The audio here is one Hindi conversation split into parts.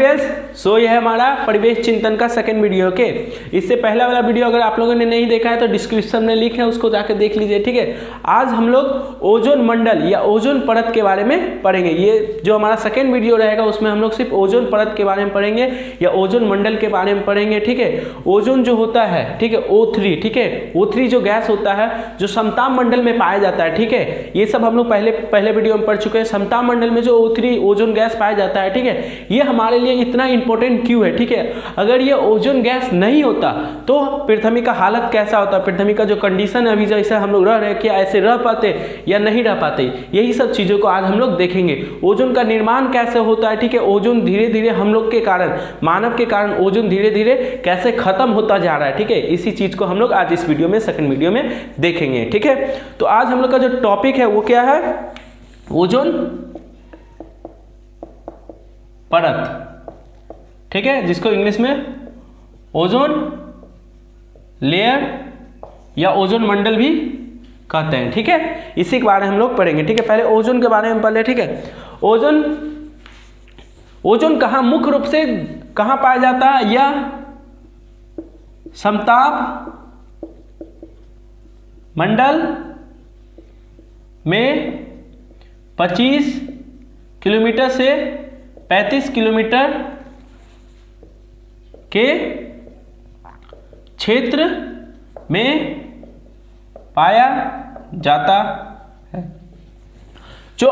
पेज। सो यह हमारा परिवेश चिंतन का सेकंड वीडियो के। इससे पहला वाला वीडियो अगर आप लोगों ने नहीं देखा है तो डिस्क्रिप्शन में लिंक है, उसको जाकर देख लीजिए, ठीक है। आज हम लोग ओजोन मंडल या ओजोन परत के बारे में पढ़ेंगे। ये जो हमारा सेकंड वीडियो रहेगा उसमें हम लोग सिर्फ ओजोन परत के बारे में पढ़ेंगे या ओजोन मंडल के बारे में पढ़ेंगे, ठीक है। ओजोन जो होता है, ठीक है, O3, ठीक है, O3 जो गैस होता है जो समताप मंडल में पाया जाता है, ठीक है। ये सब हम लोग पहले वीडियो में पढ़ चुके हैं। समताप मंडल में जो O3 ओजोन गैस पाया जाता है, ठीक है, ये हमारे लिए इतना इंपॉर्टेंट क्यों है, ठीक है। अगर ये ओजोन गैस नहीं होता तो पृथ्वी का हालत कैसा होता, पृथ्वी का जो कंडीशन है अभी जैसे हम लोग रह रहे हैं, क्या ऐसे रह पाते या नहीं रह पाते, यही सब चीज़ों को आज हम लोग देखेंगे। ओजोन का निर्माण कैसे होता है, ठीक है। ओजोन धीरे धीरे हम लोग के कारण, मानव के कारण ओजोन धीरे धीरे कैसे खत्म होता जा रहा है, ठीक है। इसी चीज़ को हम लोग आज इस वीडियो में, सेकंड वीडियो में देखेंगे, ठीक है। तो आज हम लोग का जो टॉपिक है वो क्या है, ओजोन परत, ठीक है, जिसको इंग्लिश में ओजोन लेयर या ओजोन मंडल भी कहते हैं, ठीक है। इसी के बारे में हम लोग पढ़ेंगे, ठीक है। पहले ओजोन के बारे में पढ़ ले, ठीक है। ओजोन कहाँ मुख्य रूप से कहाँ पाया जाता है, यह समताप मंडल में 25 किलोमीटर से 35 किलोमीटर के क्षेत्र में पाया जाता है। जो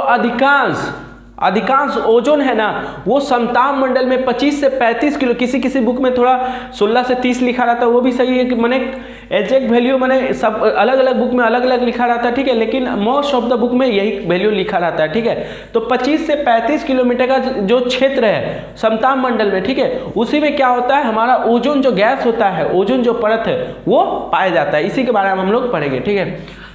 अधिकांश ओजोन है ना वो समताप मंडल में 25 से 35 किलो, किसी बुक में थोड़ा 16 से 30 लिखा रहता है, वो भी सही है कि मैंने एग्जैक्ट वैल्यू मैंने सब अलग अलग बुक में अलग अलग लिखा रहता है, ठीक है, लेकिन मोस्ट ऑफ द बुक में यही वैल्यू लिखा रहता है, ठीक है। तो 25 से 35 किलोमीटर का जो क्षेत्र है समताप मंडल में, ठीक है, उसी में क्या होता है, हमारा ओजोन जो गैस होता है, ओजोन जो परत है वो पाया जाता है। इसी के बारे में हम लोग पढ़ेंगे, ठीक है।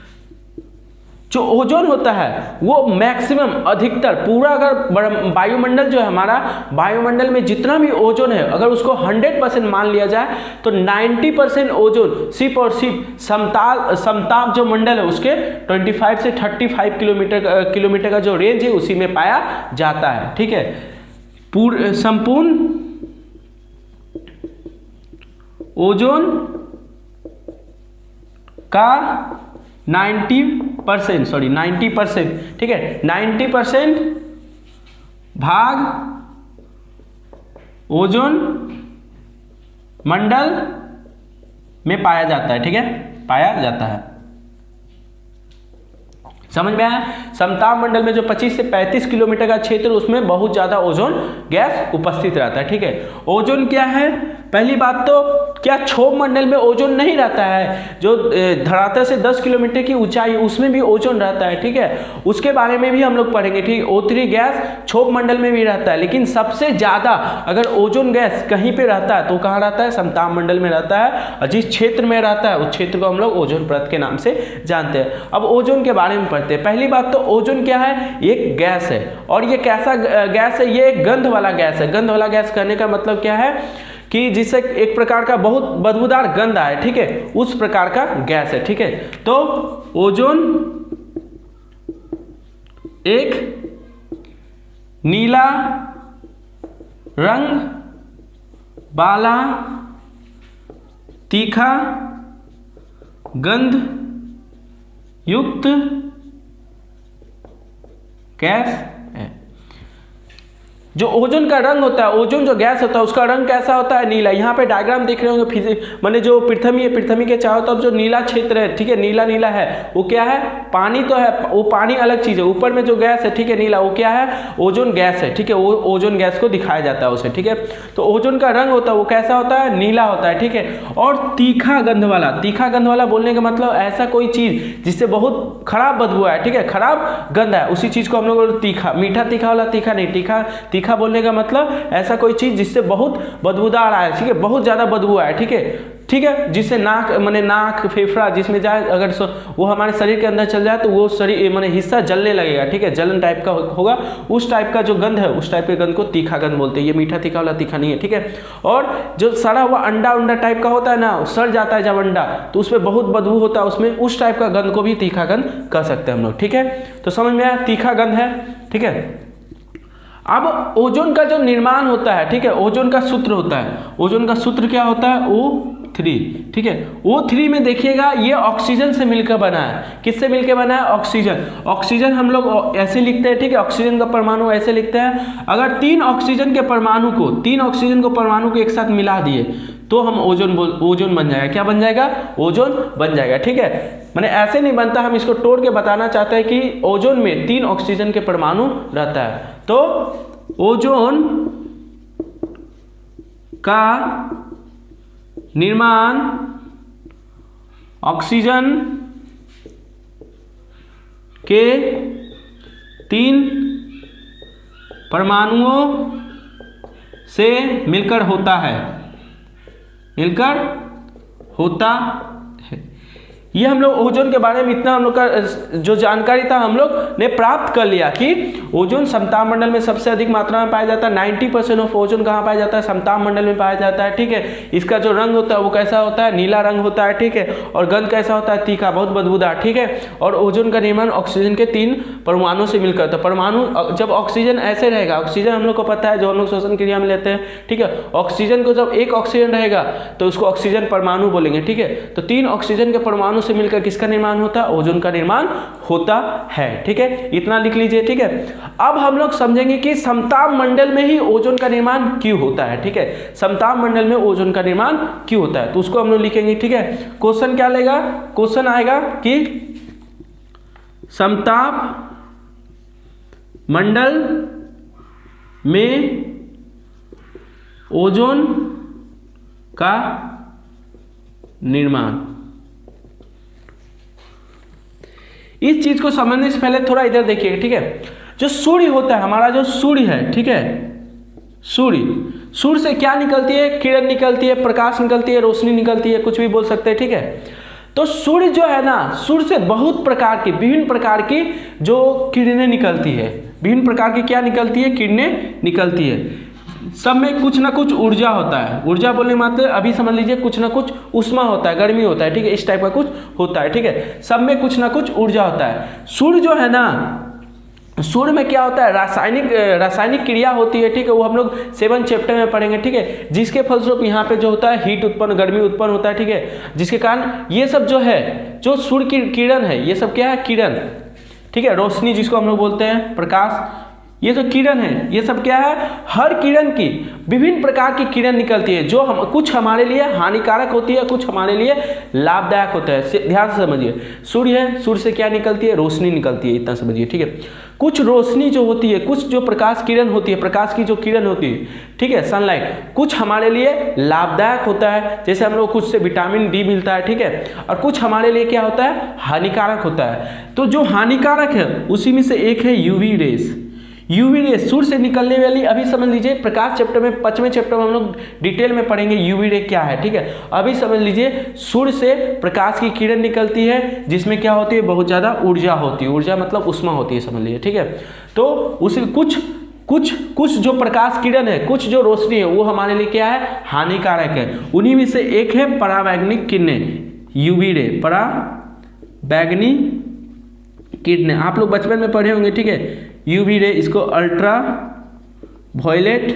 जो ओजोन होता है वो मैक्सिमम, अधिकतर पूरा, अगर वायुमंडल जो है हमारा, वायुमंडल में जितना भी ओजोन है अगर उसको 100% मान लिया जाए तो 90% ओजोन सिर्फ और सिर्फ समताप जो मंडल है उसके 25 से 35 किलोमीटर का जो रेंज है उसी में पाया जाता है, ठीक है। संपूर्ण ओजोन का 90%, ठीक है, 90% भाग ओजोन मंडल में पाया जाता है, ठीक है, पाया जाता है। समझ में आया। समताप मंडल में जो 25 से 35 किलोमीटर का क्षेत्र उसमें बहुत ज्यादा ओजोन गैस उपस्थित रहता है, ठीक है। ओजोन क्या है, पहली बात तो क्या क्षोभ मंडल में ओजोन नहीं रहता है, जो धरातल से 10 किलोमीटर की ऊंचाई उसमें भी ओजोन रहता है, ठीक है, उसके बारे में भी हम लोग पढ़ेंगे, ठीक है। O3 गैस क्षोभ मंडल में भी रहता है, लेकिन सबसे ज्यादा अगर ओजोन गैस कहीं पे रहता है तो कहाँ रहता है, समताप मंडल में रहता है, और जिस क्षेत्र में रहता है उस क्षेत्र को हम लोग ओजोन परत के नाम से जानते हैं। अब ओजोन के बारे में पढ़ते हैं। पहली बात तो ओजोन क्या है, एक गैस है, और ये कैसा गैस है, ये एक गंध वाला गैस है। गंध वाला गैस कहने का मतलब क्या है कि जिससे एक प्रकार का बहुत बदबूदार गंध आए, ठीक है, उस प्रकार का गैस है, ठीक है। तो ओजोन एक नीला रंग वाला तीखा गंध युक्त गैस है। जो ओजोन का रंग होता है, ओजोन जो गैस होता है उसका रंग कैसा होता है, नीला। यहाँ पे डायग्राम देख रहे होंगे, मैंने जो पृथ्वी है, पृथ्वी के चारों तरफ जो नीला क्षेत्र है, ठीक है, नीला नीला है, वो क्या है, पानी तो है, वो पानी अलग चीज है। ऊपर में जो गैस है, ठीक है, नीला, वो क्या है, ओजोन गैस है, ठीक है, वो ओजोन गैस को दिखाया जाता है उसे, ठीक है। तो ओजोन का रंग होता है वो कैसा होता है, नीला होता है, ठीक है। और तीखा गंध वाला बोलने का मतलब ऐसा कोई चीज जिससे बहुत खराब बदबू है, ठीक है, खराब गंध है, उसी चीज को हम लोग तीखा, मीठा तीखा वाला तीखा नहीं, तीखा बोलने का मतलब ऐसा कोई चीज जिससे बहुत बदबूदार आए, ठीक है, बहुत ज्यादा बदबू आए, ठीक है, जिससे नाक फेफड़ा जिसमें जाए, अगर वो हमारे शरीर के अंदर चल जाए तो वो शरीर हिस्सा जलने लगेगा, ठीक है, जलन टाइप का होगा, उस टाइप का जो गंध है उस टाइप के गंध को तीखा गंध बोलते हैं। ये मीठा तीखा वाला तीखा नहीं है, ठीक है। और जो सड़ा हुआ अंडा टाइप का होता है ना, सड़ जाता है जब अंडा तो उसमें बहुत बदबू होता है, उसमें उस टाइप का गंध को भी तीखा गंध कह सकते हैं हम लोग, ठीक है। तो समझ में आया, तीखा गंध है, ठीक है। अब ओजोन का जो निर्माण होता है, ठीक है, ओजोन का सूत्र होता है, ओजोन का सूत्र क्या होता है, O3, ठीक है। O3 में देखिएगा ये ऑक्सीजन से मिलकर बना है। किससे मिलकर बना है, ऑक्सीजन। ऑक्सीजन हम लोग ऐसे लिखते हैं, ठीक है, ऑक्सीजन का परमाणु ऐसे लिखते हैं। अगर तीन ऑक्सीजन के परमाणु को एक साथ मिला दिए तो हम ओजोन बन जाएगा। क्या बन जाएगा, ओजोन बन जाएगा, ठीक है। माने ऐसे नहीं बनता, हम इसको तोड़ के बताना चाहते हैं कि ओजोन में 3 ऑक्सीजन के परमाणु रहता है। तो ओजोन का निर्माण ऑक्सीजन के 3 परमाणुओं से मिलकर होता है, ये हम लोग ओजोन के बारे में इतना हम लोग का जो जानकारी था हम लोग ने प्राप्त कर लिया कि ओजोन समताप मंडल में सबसे अधिक मात्रा में पाया जाता है। 90% ऑफ ओजोन कहाँ पाया जाता है, समताप मंडल में पाया जाता है, ठीक है। इसका जो रंग होता है वो कैसा होता है, नीला रंग होता है, ठीक है। और गंध कैसा होता है, तीखा, बहुत बदबूदार, ठीक है। और ओजोन का निर्माण ऑक्सीजन के 3 परमाणु से मिलकर, तो परमाणु जब ऑक्सीजन ऐसे रहेगा, ऑक्सीजन हम लोग को पता है जो हम लोग श्वसन क्रिया में लेते हैं, ठीक है। ऑक्सीजन को जब एक ऑक्सीजन रहेगा तो उसको ऑक्सीजन परमाणु बोलेंगे, ठीक है। तो 3 ऑक्सीजन के परमाणु से मिलकर किसका निर्माण होता है, ओजोन का निर्माण होता है, ठीक है। इतना लिख लीजिए, ठीक है। अब हम लोग समझेंगे कि समताप मंडल में ही ओजोन का निर्माण क्यों होता है, ठीक है। समताप मंडल में ओजोन का निर्माण क्यों होता है, तो उसको हम लोग लिखेंगे, ठीक है। क्वेश्चन क्या लेगा, क्वेश्चन आएगा कि समताप मंडल में ओजोन का निर्माण। इस चीज को समझने से पहले थोड़ा इधर देखिएगा, ठीक है। जो सूर्य होता है, हमारा जो सूर्य है, ठीक है, सूर्य से क्या निकलती है, किरण निकलती है, प्रकाश निकलती है, रोशनी निकलती है, कुछ भी बोल सकते हैं, ठीक है। तो सूर्य जो है ना, सूर्य से बहुत प्रकार की, विभिन्न प्रकार की जो किरणें निकलती है, विभिन्न प्रकार की क्या निकलती है, किरणें निकलती है। सब में कुछ ना कुछ ऊर्जा होता है। ऊर्जा बोलने मात्र अभी समझ लीजिए कुछ ना कुछ ऊष्मा होता है, गर्मी होता है, ठीक है, इस टाइप का कुछ होता है, ठीक है। सब में कुछ ना कुछ ऊर्जा होता है। सूर्य जो है ना, सूर्य में क्या होता है, रासायनिक क्रिया होती है, ठीक है। वो हम लोग 7 चैप्टर में पढ़ेंगे, ठीक है। जिसके फलस्वरूप यहाँ पे जो होता है हीट उत्पन्न, गर्मी उत्पन्न होता है, ठीक है। जिसके कारण ये सब जो है, जो सूर्य की किरण है, ये सब क्या है, किरण, ठीक है, रोशनी जिसको हम लोग बोलते हैं, प्रकाश, ये जो किरण है, ये सब क्या है, हर किरण की विभिन्न प्रकार की किरण निकलती है, जो हम कुछ हमारे लिए हानिकारक होती है, कुछ हमारे लिए लाभदायक होता है। ध्यान से समझिए, सूर्य है, सूर्य से क्या निकलती है, रोशनी निकलती है, इतना समझिए, ठीक है। कुछ रोशनी जो होती है, कुछ जो प्रकाश किरण होती है, प्रकाश की जो किरण होती है, ठीक है, सनलाइट, कुछ हमारे लिए लाभदायक होता है, जैसे हम लोग कुछ से विटामिन डी मिलता है, ठीक है। और कुछ हमारे लिए क्या होता है, हानिकारक होता है। तो जो हानिकारक है उसी में से एक है यूवी रेस। यूवी रे, सूर्य से निकलने वाली, अभी समझ लीजिए प्रकाश चैप्टर में 5वें चैप्टर में हम लोग डिटेल में पढ़ेंगे यूवी रे क्या है, ठीक है। अभी समझ लीजिए सूर्य से प्रकाश की किरण निकलती है, जिसमें क्या होती है, बहुत ज़्यादा ऊर्जा होती है, ऊर्जा मतलब ऊष्मा होती है, समझ लीजिए, ठीक है। तो उसे कुछ जो प्रकाश किरण है, कुछ जो रोशनी है, वो हमारे लिए क्या है, हानिकारक है। उन्हीं में से एक है परावैंगनिक किरणें, यूवी रे, परावैंगनिक किरणें, आप लोग बचपन में पढ़े होंगे, ठीक है। यूवी रे, इसको अल्ट्रा वायलेट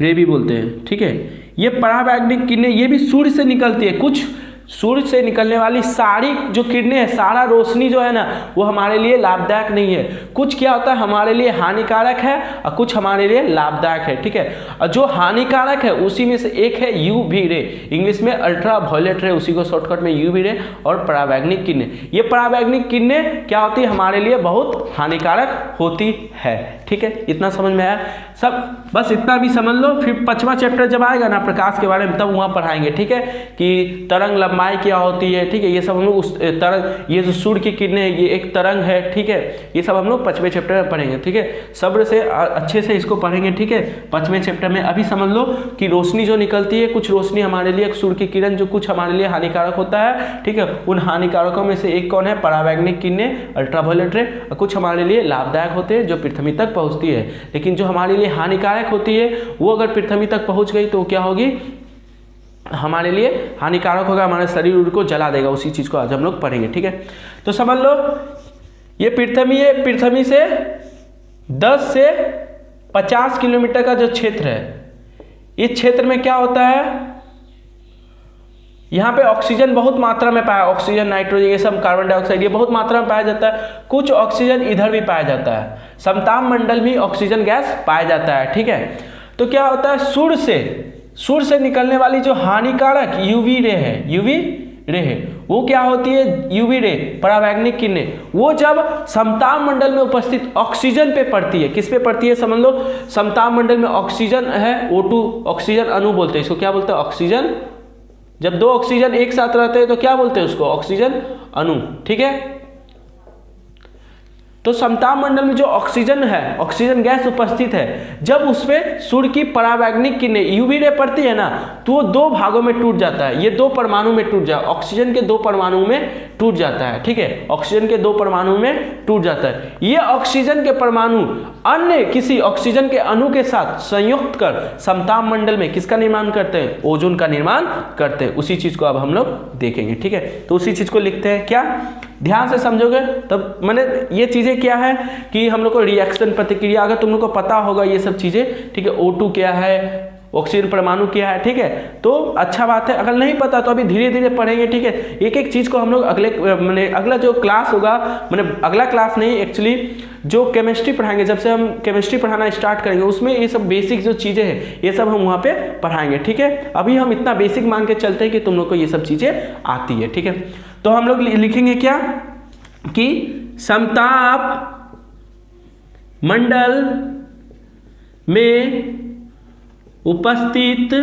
रे भी बोलते हैं, ठीक है। ये परावैंगनिक किरणें, ये भी सूर्य से निकलती है। कुछ सूर्य से निकलने वाली सारी जो किरणें हैं, सारा रोशनी जो है ना, वो हमारे लिए लाभदायक नहीं है। कुछ क्या होता है, हमारे लिए हानिकारक है और कुछ हमारे लिए लाभदायक है, ठीक है। और जो हानिकारक है उसी में से एक है यूवी रे, इंग्लिश में अल्ट्रा वायलेट रे, उसी को शॉर्टकट में यूवी रे, और परावैंगनिक किरणें। ये परावैंगनिक किरणें क्या होती है, हमारे लिए बहुत हानिकारक होती है, ठीक है। इतना समझ में आया सब, बस इतना भी समझ लो। फिर 5वां चैप्टर जब आएगा ना प्रकाश के बारे में, तब वहाँ पढ़ाएंगे, ठीक है, कि तरंग लंबाई क्या होती है, ठीक है। ये सब हम लोग उस तरंग, ये जो सूर्य की किरणें है, ये एक तरंग है, ठीक है। ये सब हम लोग 5वें चैप्टर में पढ़ेंगे, ठीक है। सब्र से अच्छे से इसको पढ़ेंगे, ठीक है, 5वें चैप्टर में। अभी समझ लो कि रोशनी जो निकलती है, कुछ रोशनी हमारे लिए, सूर्य की किरण जो कुछ हमारे लिए हानिकारक होता है, ठीक है। उन हानिकारकों में से एक कौन है, परावैंगनिक किरणें, अल्ट्रावायलेट रे, और कुछ हमारे लिए लाभदायक होते हैं जो पृथ्वी तक पहुँचती है। लेकिन जो हमारे लिए हानिकारक होती है, वो अगर पृथ्वी तक पहुँच गई तो क्या होगी, हमारे लिए हानिकारक होगा, हमारे शरीर को जला देगा। उसी चीज़ को आज हम लोग पढ़ेंगे, ठीक है। तो समझ लो ये पृथ्वी है, पृथ्वी से 10 से 50 किलोमीटर का जो क्षेत्र है, इस क्षेत्र में क्या होता है, यहाँ पे ऑक्सीजन बहुत मात्रा में पाया, ऑक्सीजन, नाइट्रोजन, ये सब, कार्बन डाइऑक्साइड, ये बहुत मात्रा में पाया जाता है। कुछ ऑक्सीजन इधर भी पाया जाता है, समताप मंडल में ऑक्सीजन गैस पाया जाता है, ठीक है। तो क्या होता है, सूर्य से निकलने वाली जो हानिकारक यूवी रे है, वो क्या होती है, यूवी रे, परावैंगनिक किरणें, वो जब समताप मंडल में उपस्थित ऑक्सीजन पे पड़ती है, किस पे पड़ती है समझ लो, समताप मंडल में ऑक्सीजन है, O2, ऑक्सीजन अणु बोलते हैं इसको, क्या बोलते हैं, ऑक्सीजन। जब दो ऑक्सीजन एक साथ रहते हैं तो क्या बोलते हैं उसको, ऑक्सीजन अणु, ठीक है। तो समताप मंडल में जो ऑक्सीजन है, ऑक्सीजन गैस उपस्थित है, जब उस पर सूर्य की परावैंगनिक किरणें यूवी रे पड़ती है ना, तो वो दो भागों में टूट जाता है, ये दो परमाणु में टूट जाता है, ऑक्सीजन के दो परमाणु में टूट जाता है, ठीक है, ऑक्सीजन के दो परमाणु में टूट जाता है। ये ऑक्सीजन के परमाणु अन्य किसी ऑक्सीजन के अणु के साथ संयुक्त कर समताप मंडल में किसका निर्माण करते हैं, ओजोन का निर्माण करते हैं। उसी चीज को अब हम लोग देखेंगे, ठीक है। तो उसी चीज को लिखते हैं, क्या ध्यान से समझोगे तब, मैंने ये चीजें क्या है कि हम लोग को रिएक्शन, प्रतिक्रिया, अगर तुम लोग को पता होगा ये सब चीजें, ठीक है, O2 क्या है, ऑक्सीजन परमाणु क्या है, ठीक है, तो अच्छा बात है। अगर नहीं पता तो अभी धीरे धीरे पढ़ेंगे, ठीक है। एक एक चीज को हम लोग अगला जो क्लास होगा, अगला क्लास नहीं, एक्चुअली जो केमिस्ट्री पढ़ाएंगे, जब से हम केमिस्ट्री पढ़ाना स्टार्ट करेंगे, उसमें ये सब बेसिक जो चीजें हैं ये सब हम वहाँ पे पढ़ाएंगे, ठीक है। अभी हम इतना बेसिक मान के चलते हैं कि तुम लोग को ये सब चीजें आती है, ठीक है। तो हम लोग लिखेंगे क्या कि समताप मंडल में उपस्थित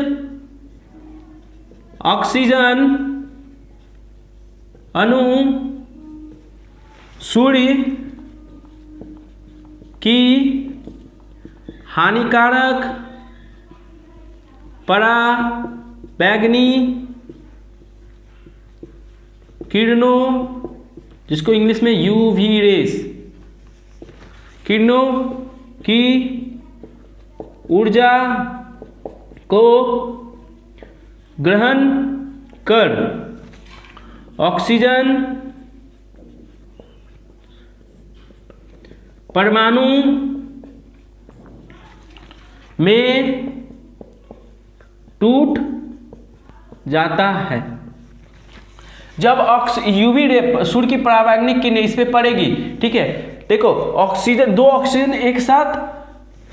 ऑक्सीजन अणु सूर्य की हानिकारक परावैंगनिक किरणों, जिसको इंग्लिश में यूवी रेस, किरणों की ऊर्जा को ग्रहण कर ऑक्सीजन परमाणु में टूट जाता है। जब यूवी रे, सूर्य की परावैंगनिक किरणें इस पे पड़ेगी, ठीक है, देखो ऑक्सीजन, दो ऑक्सीजन एक साथ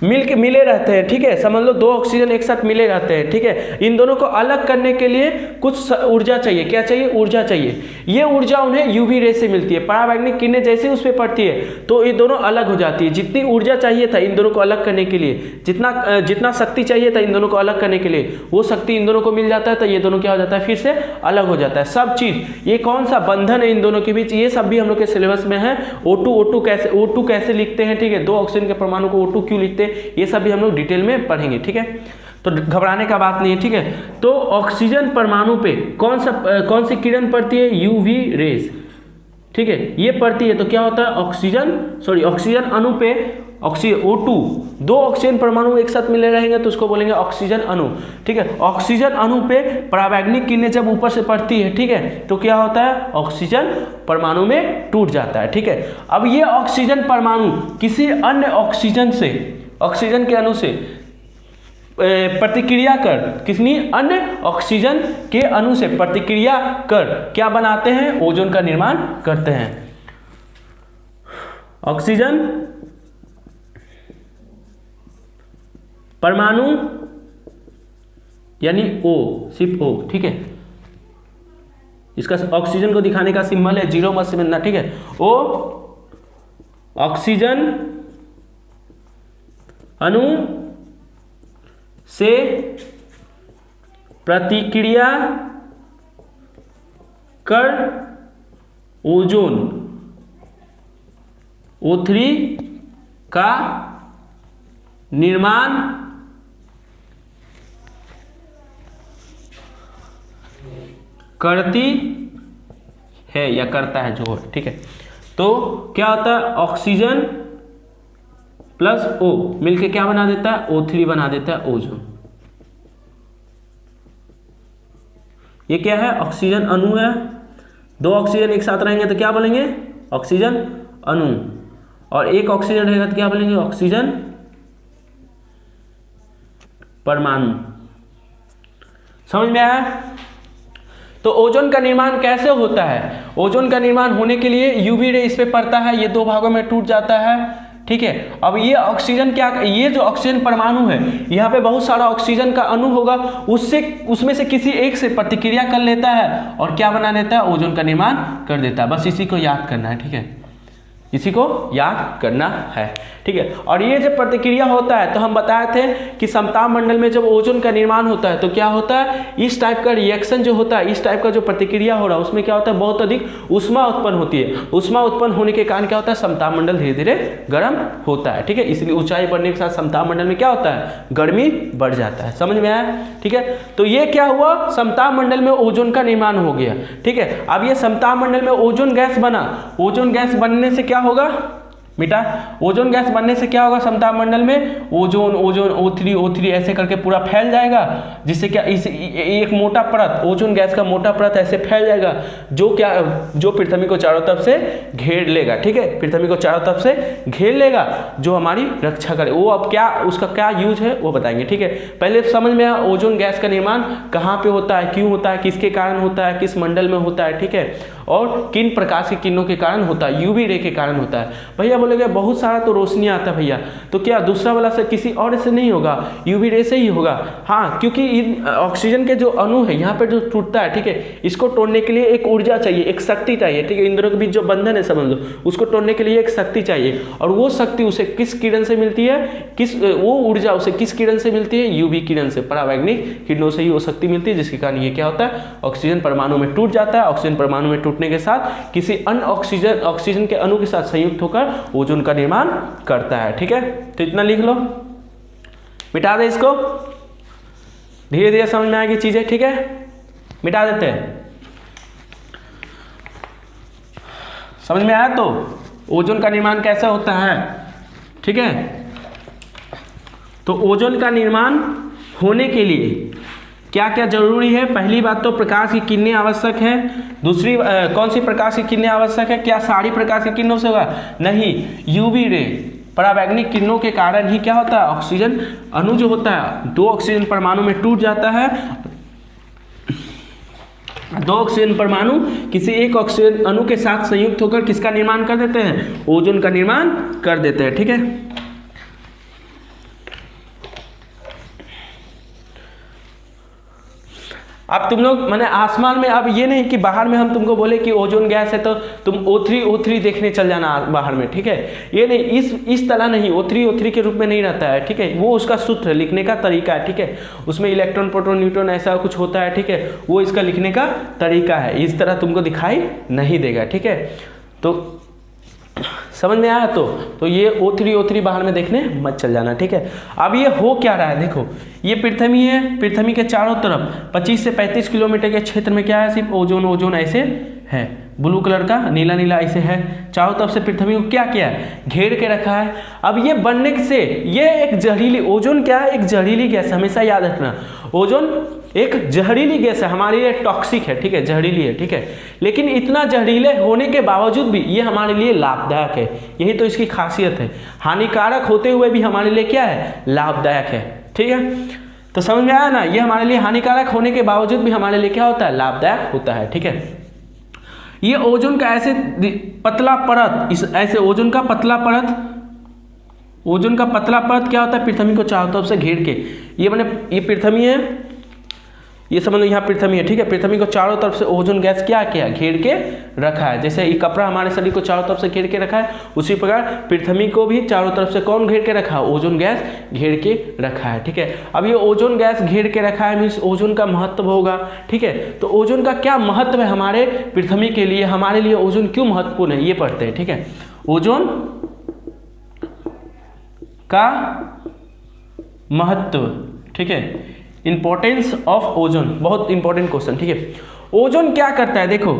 मिले रहते हैं, ठीक है, समझ लो दो ऑक्सीजन एक साथ मिले रहते हैं, ठीक है। इन दोनों को अलग करने के लिए कुछ ऊर्जा चाहिए, क्या चाहिए, ऊर्जा चाहिए। ये ऊर्जा उन्हें यूवी रे से मिलती है, परावैंगनिक किरणें जैसे उस पर पड़ती है तो ये दोनों अलग हो जाती है। जितनी ऊर्जा चाहिए था इन दोनों को अलग करने के लिए, जितना शक्ति चाहिए था इन दोनों को अलग करने के लिए, वो शक्ति इन दोनों को मिल जाता है, तो ये दोनों क्या हो जाता है, फिर से अलग हो जाता है। सब चीज, ये कौन सा बंधन है इन दोनों के बीच, ये सब भी हम लोग के सिलेबस में है। O2 कैसे लिखते हैं, ठीक है, दो ऑक्सीजन के परमाणु को O2 क्यों लिखते हैं, ये सब भी हम लोग डिटेल में पढ़ेंगे, ठीक है। तो घबराने का बात नहीं है, ठीक है। तो ऑक्सीजन परमाणु पे कौन सी किरण पड़ती है, यूवी रेस, ठीक है, ये पड़ती है। तो क्या होता है, ऑक्सीजन अणु पे O2, दो ऑक्सीजन परमाणु एक साथ मिले रहेंगे तो उसको बोलेंगे ऑक्सीजन अणु, ठीक है। ऑक्सीजन अणु पे परावैंगनिक किरणें जब ऊपर से पड़ती है, ठीक है, तो क्या होता है, ऑक्सीजन परमाणु में टूट जाता है, ठीक है। अब ये ऑक्सीजन परमाणु किसी अन्य ऑक्सीजन के अणु से प्रतिक्रिया कर, किसी अन्य ऑक्सीजन के अणु से प्रतिक्रिया कर क्या बनाते हैं, ओजोन का निर्माण करते हैं। ऑक्सीजन परमाणु यानी O, सिर्फ O, ठीक है। इसका ऑक्सीजन को दिखाने का सिंबल है, जीरो मत समझना, ठीक है। O ऑक्सीजन अणु से प्रतिक्रिया कर ओजोन O3 का निर्माण करती है या करता है, जो है, ठीक है। तो क्या होता है, ऑक्सीजन प्लस O मिलके क्या बना देता है, O3 बना देता है, ओजोन। ये क्या है, ऑक्सीजन अणु है, दो ऑक्सीजन एक साथ रहेंगे तो क्या बोलेंगे, ऑक्सीजन अणु, और एक ऑक्सीजन रहेगा तो क्या बोलेंगे, ऑक्सीजन परमाणु। समझ में आया? तो ओजोन का निर्माण कैसे होता है? ओजोन का निर्माण होने के लिए यूवी रे इस पे पड़ता है, ये 2 भागों में टूट जाता है, ठीक है। अब ये ऑक्सीजन क्या, ये जो ऑक्सीजन परमाणु है, यहाँ पे बहुत सारा ऑक्सीजन का अणु होगा, उसमें से किसी एक से प्रतिक्रिया कर लेता है और क्या बना देता है? ओजोन का निर्माण कर देता है। बस इसी को याद करना है, ठीक है, इसी को याद करना है, ठीक है। और ये जब प्रतिक्रिया होता है तो हम बताए थे कि समताप मंडल में जब ओजोन का निर्माण होता है तो क्या होता है? इस टाइप का रिएक्शन जो होता है, इस टाइप का जो प्रतिक्रिया हो रहा है, उसमें क्या होता है? बहुत अधिक ऊष्मा उत्पन्न होती है। ऊष्मा उत्पन्न होने के कारण क्या होता है? समताप मंडल धीरे धीरे गर्म होता है, ठीक है। इसलिए ऊंचाई बढ़ने के साथ समताप मंडल में क्या होता है? गर्मी बढ़ जाता है। समझ में आया? ठीक है। तो ये क्या हुआ? समताप मंडल में ओजोन का निर्माण हो गया, ठीक है। अब ये समताप मंडल में ओजोन गैस बना, ओजोन गैस बनने से क्या होगा बेटा? ओजोन गैस बनने से क्या होगा? समताप मंडल में ओजोन ओजोन O3 ऐसे करके पूरा फैल जाएगा, जिससे क्या इस एक मोटा परत, ओजोन गैस का मोटा परत ऐसे फैल जाएगा, जो पृथ्वी को चारों तरफ से घेर लेगा, ठीक है। पृथ्वी को चारों तरफ से घेर लेगा, जो हमारी रक्षा करे। वो अब क्या, उसका क्या यूज है वो बताएंगे, ठीक है। पहले समझ में आया ओजोन गैस का निर्माण कहाँ पे होता है, क्यों होता है, किसके कारण होता है, किस मंडल में होता है, ठीक है, और किन प्रकाश की किरणों के कारण होता है? यूवी रे के कारण होता है। भैया बोलेगे बहुत सारा तो रोशनी आता है भैया, तो क्या दूसरा वाला से किसी और से नहीं होगा? यूवी रे से ही होगा। हाँ, क्योंकि इन ऑक्सीजन के जो अणु है यहाँ पे जो टूटता है, ठीक है, इसको तोड़ने के लिए एक ऊर्जा चाहिए, एक शक्ति चाहिए, ठीक है। इन दोनों के बीच जो बंधन है समझ लो, उसको तोड़ने के लिए एक शक्ति चाहिए, और वो शक्ति उसे किस किरण से मिलती है? वो ऊर्जा उसे किस किरण से मिलती है? यूवी किरण से, परावैंगनिक किरणों से ही वो शक्ति मिलती है, जिसके कारण ये क्या होता है? ऑक्सीजन परमाणु में टूट जाता है। ऑक्सीजन परमाणु में टूटने के साथ किसी अन्य ऑक्सीजन के अणु के साथ संयुक्त होकर ओजोन का निर्माण करता है, ठीक है। तो इतना लिख लो, मिटा दे इसको, धीरे धीरे समझ में आएगी चीजें, ठीक है। मिटा देते हैं। समझ में आया? तो ओजोन का निर्माण कैसे होता है, ठीक है। तो ओजोन का निर्माण होने के लिए क्या क्या जरूरी है? पहली बात तो प्रकाश की किरणें आवश्यक है। दूसरी कौन सी प्रकाश की किरणें आवश्यक है? क्या सारी प्रकाश की किरणों से होगा? नहीं, यूवी रे, परावैंगनिक किरणों के कारण ही क्या होता है? ऑक्सीजन अणु जो होता है 2 ऑक्सीजन परमाणु में टूट जाता है। 2 ऑक्सीजन परमाणु किसी एक ऑक्सीजन अणु के साथ संयुक्त होकर किसका निर्माण कर देते हैं? ओजोन का निर्माण कर देते हैं, ठीक है। अब तुम लोग मैंने आसमान में, अब ये नहीं कि बाहर में हम तुमको बोले कि ओजोन गैस है तो तुम O3 देखने चल जाना बाहर में, ठीक है। ये नहीं, इस तरह नहीं, O3 के रूप में नहीं रहता है, ठीक है। वो उसका सूत्र लिखने का तरीका है, ठीक है। उसमें इलेक्ट्रॉन प्रोटॉन न्यूट्रॉन ऐसा कुछ होता है, ठीक है। वो इसका लिखने का तरीका है, इस तरह तुमको दिखाई नहीं देगा, ठीक है। तो समझ में आया? तो ये O3 बाहर में देखने मत चल जाना, ठीक है। अब ये हो क्या रहा है? देखो, ये पृथ्वी है, पृथ्वी के चारों तरफ 25 से 35 किलोमीटर के क्षेत्र में क्या है? सिर्फ ओजोन ऐसे है, ब्लू कलर का, नीला नीला ऐसे है। चारों तरफ से पृथ्वी को क्या किया है? घेर के रखा है। अब ये बनने से ये एक जहरीली, ओजोन क्या है? एक जहरीली गैस, हमेशा याद रखना। ओजोन एक जहरीली गैस है, हमारे लिए टॉक्सिक है, ठीक है, जहरीली है, ठीक है। लेकिन इतना जहरीले होने के बावजूद भी ये हमारे लिए लाभदायक है, यही तो इसकी खासियत है। हानिकारक होते हुए भी हमारे लिए क्या है? लाभदायक है, ठीक है। तो समझ में आया ना? ये हमारे लिए हानिकारक होने के बावजूद भी हमारे लिए क्या होता है? लाभदायक होता है, ठीक है। ये ओजोन का ऐसे पतला परत, इस ऐसे ओजोन का पतला परत, ओजोन का पतला परत क्या होता है? पृथ्वी को चारों तरफ से घेर के, ये मैंने, ये पृथ्वी है, ये समझ लो यहाँ पृथ्वी है, ठीक है। पृथ्वी को चारों तरफ से ओजोन गैस क्या किया? घेर के रखा है। जैसे ये कपड़ा हमारे शरीर को चारों तरफ से घेर के रखा है, उसी प्रकार पृथ्वी को भी चारों तरफ से कौन घेर के रखा है? ओजोन गैस घेर के रखा है, ठीक है। अब ये ओजोन गैस घेर के रखा है, मीन्स ओजोन का महत्व होगा, ठीक है। तो ओजोन का क्या महत्व है हमारे पृथ्वी के लिए? हमारे लिए ओजोन क्यों महत्वपूर्ण है, ये पढ़ते हैं, ठीक है। ओजोन का महत्व, ठीक है। इंपॉर्टेंस ऑफ ओजोन, बहुत इंपॉर्टेंट क्वेश्चन, ठीक है। ओजोन क्या करता है? देखो,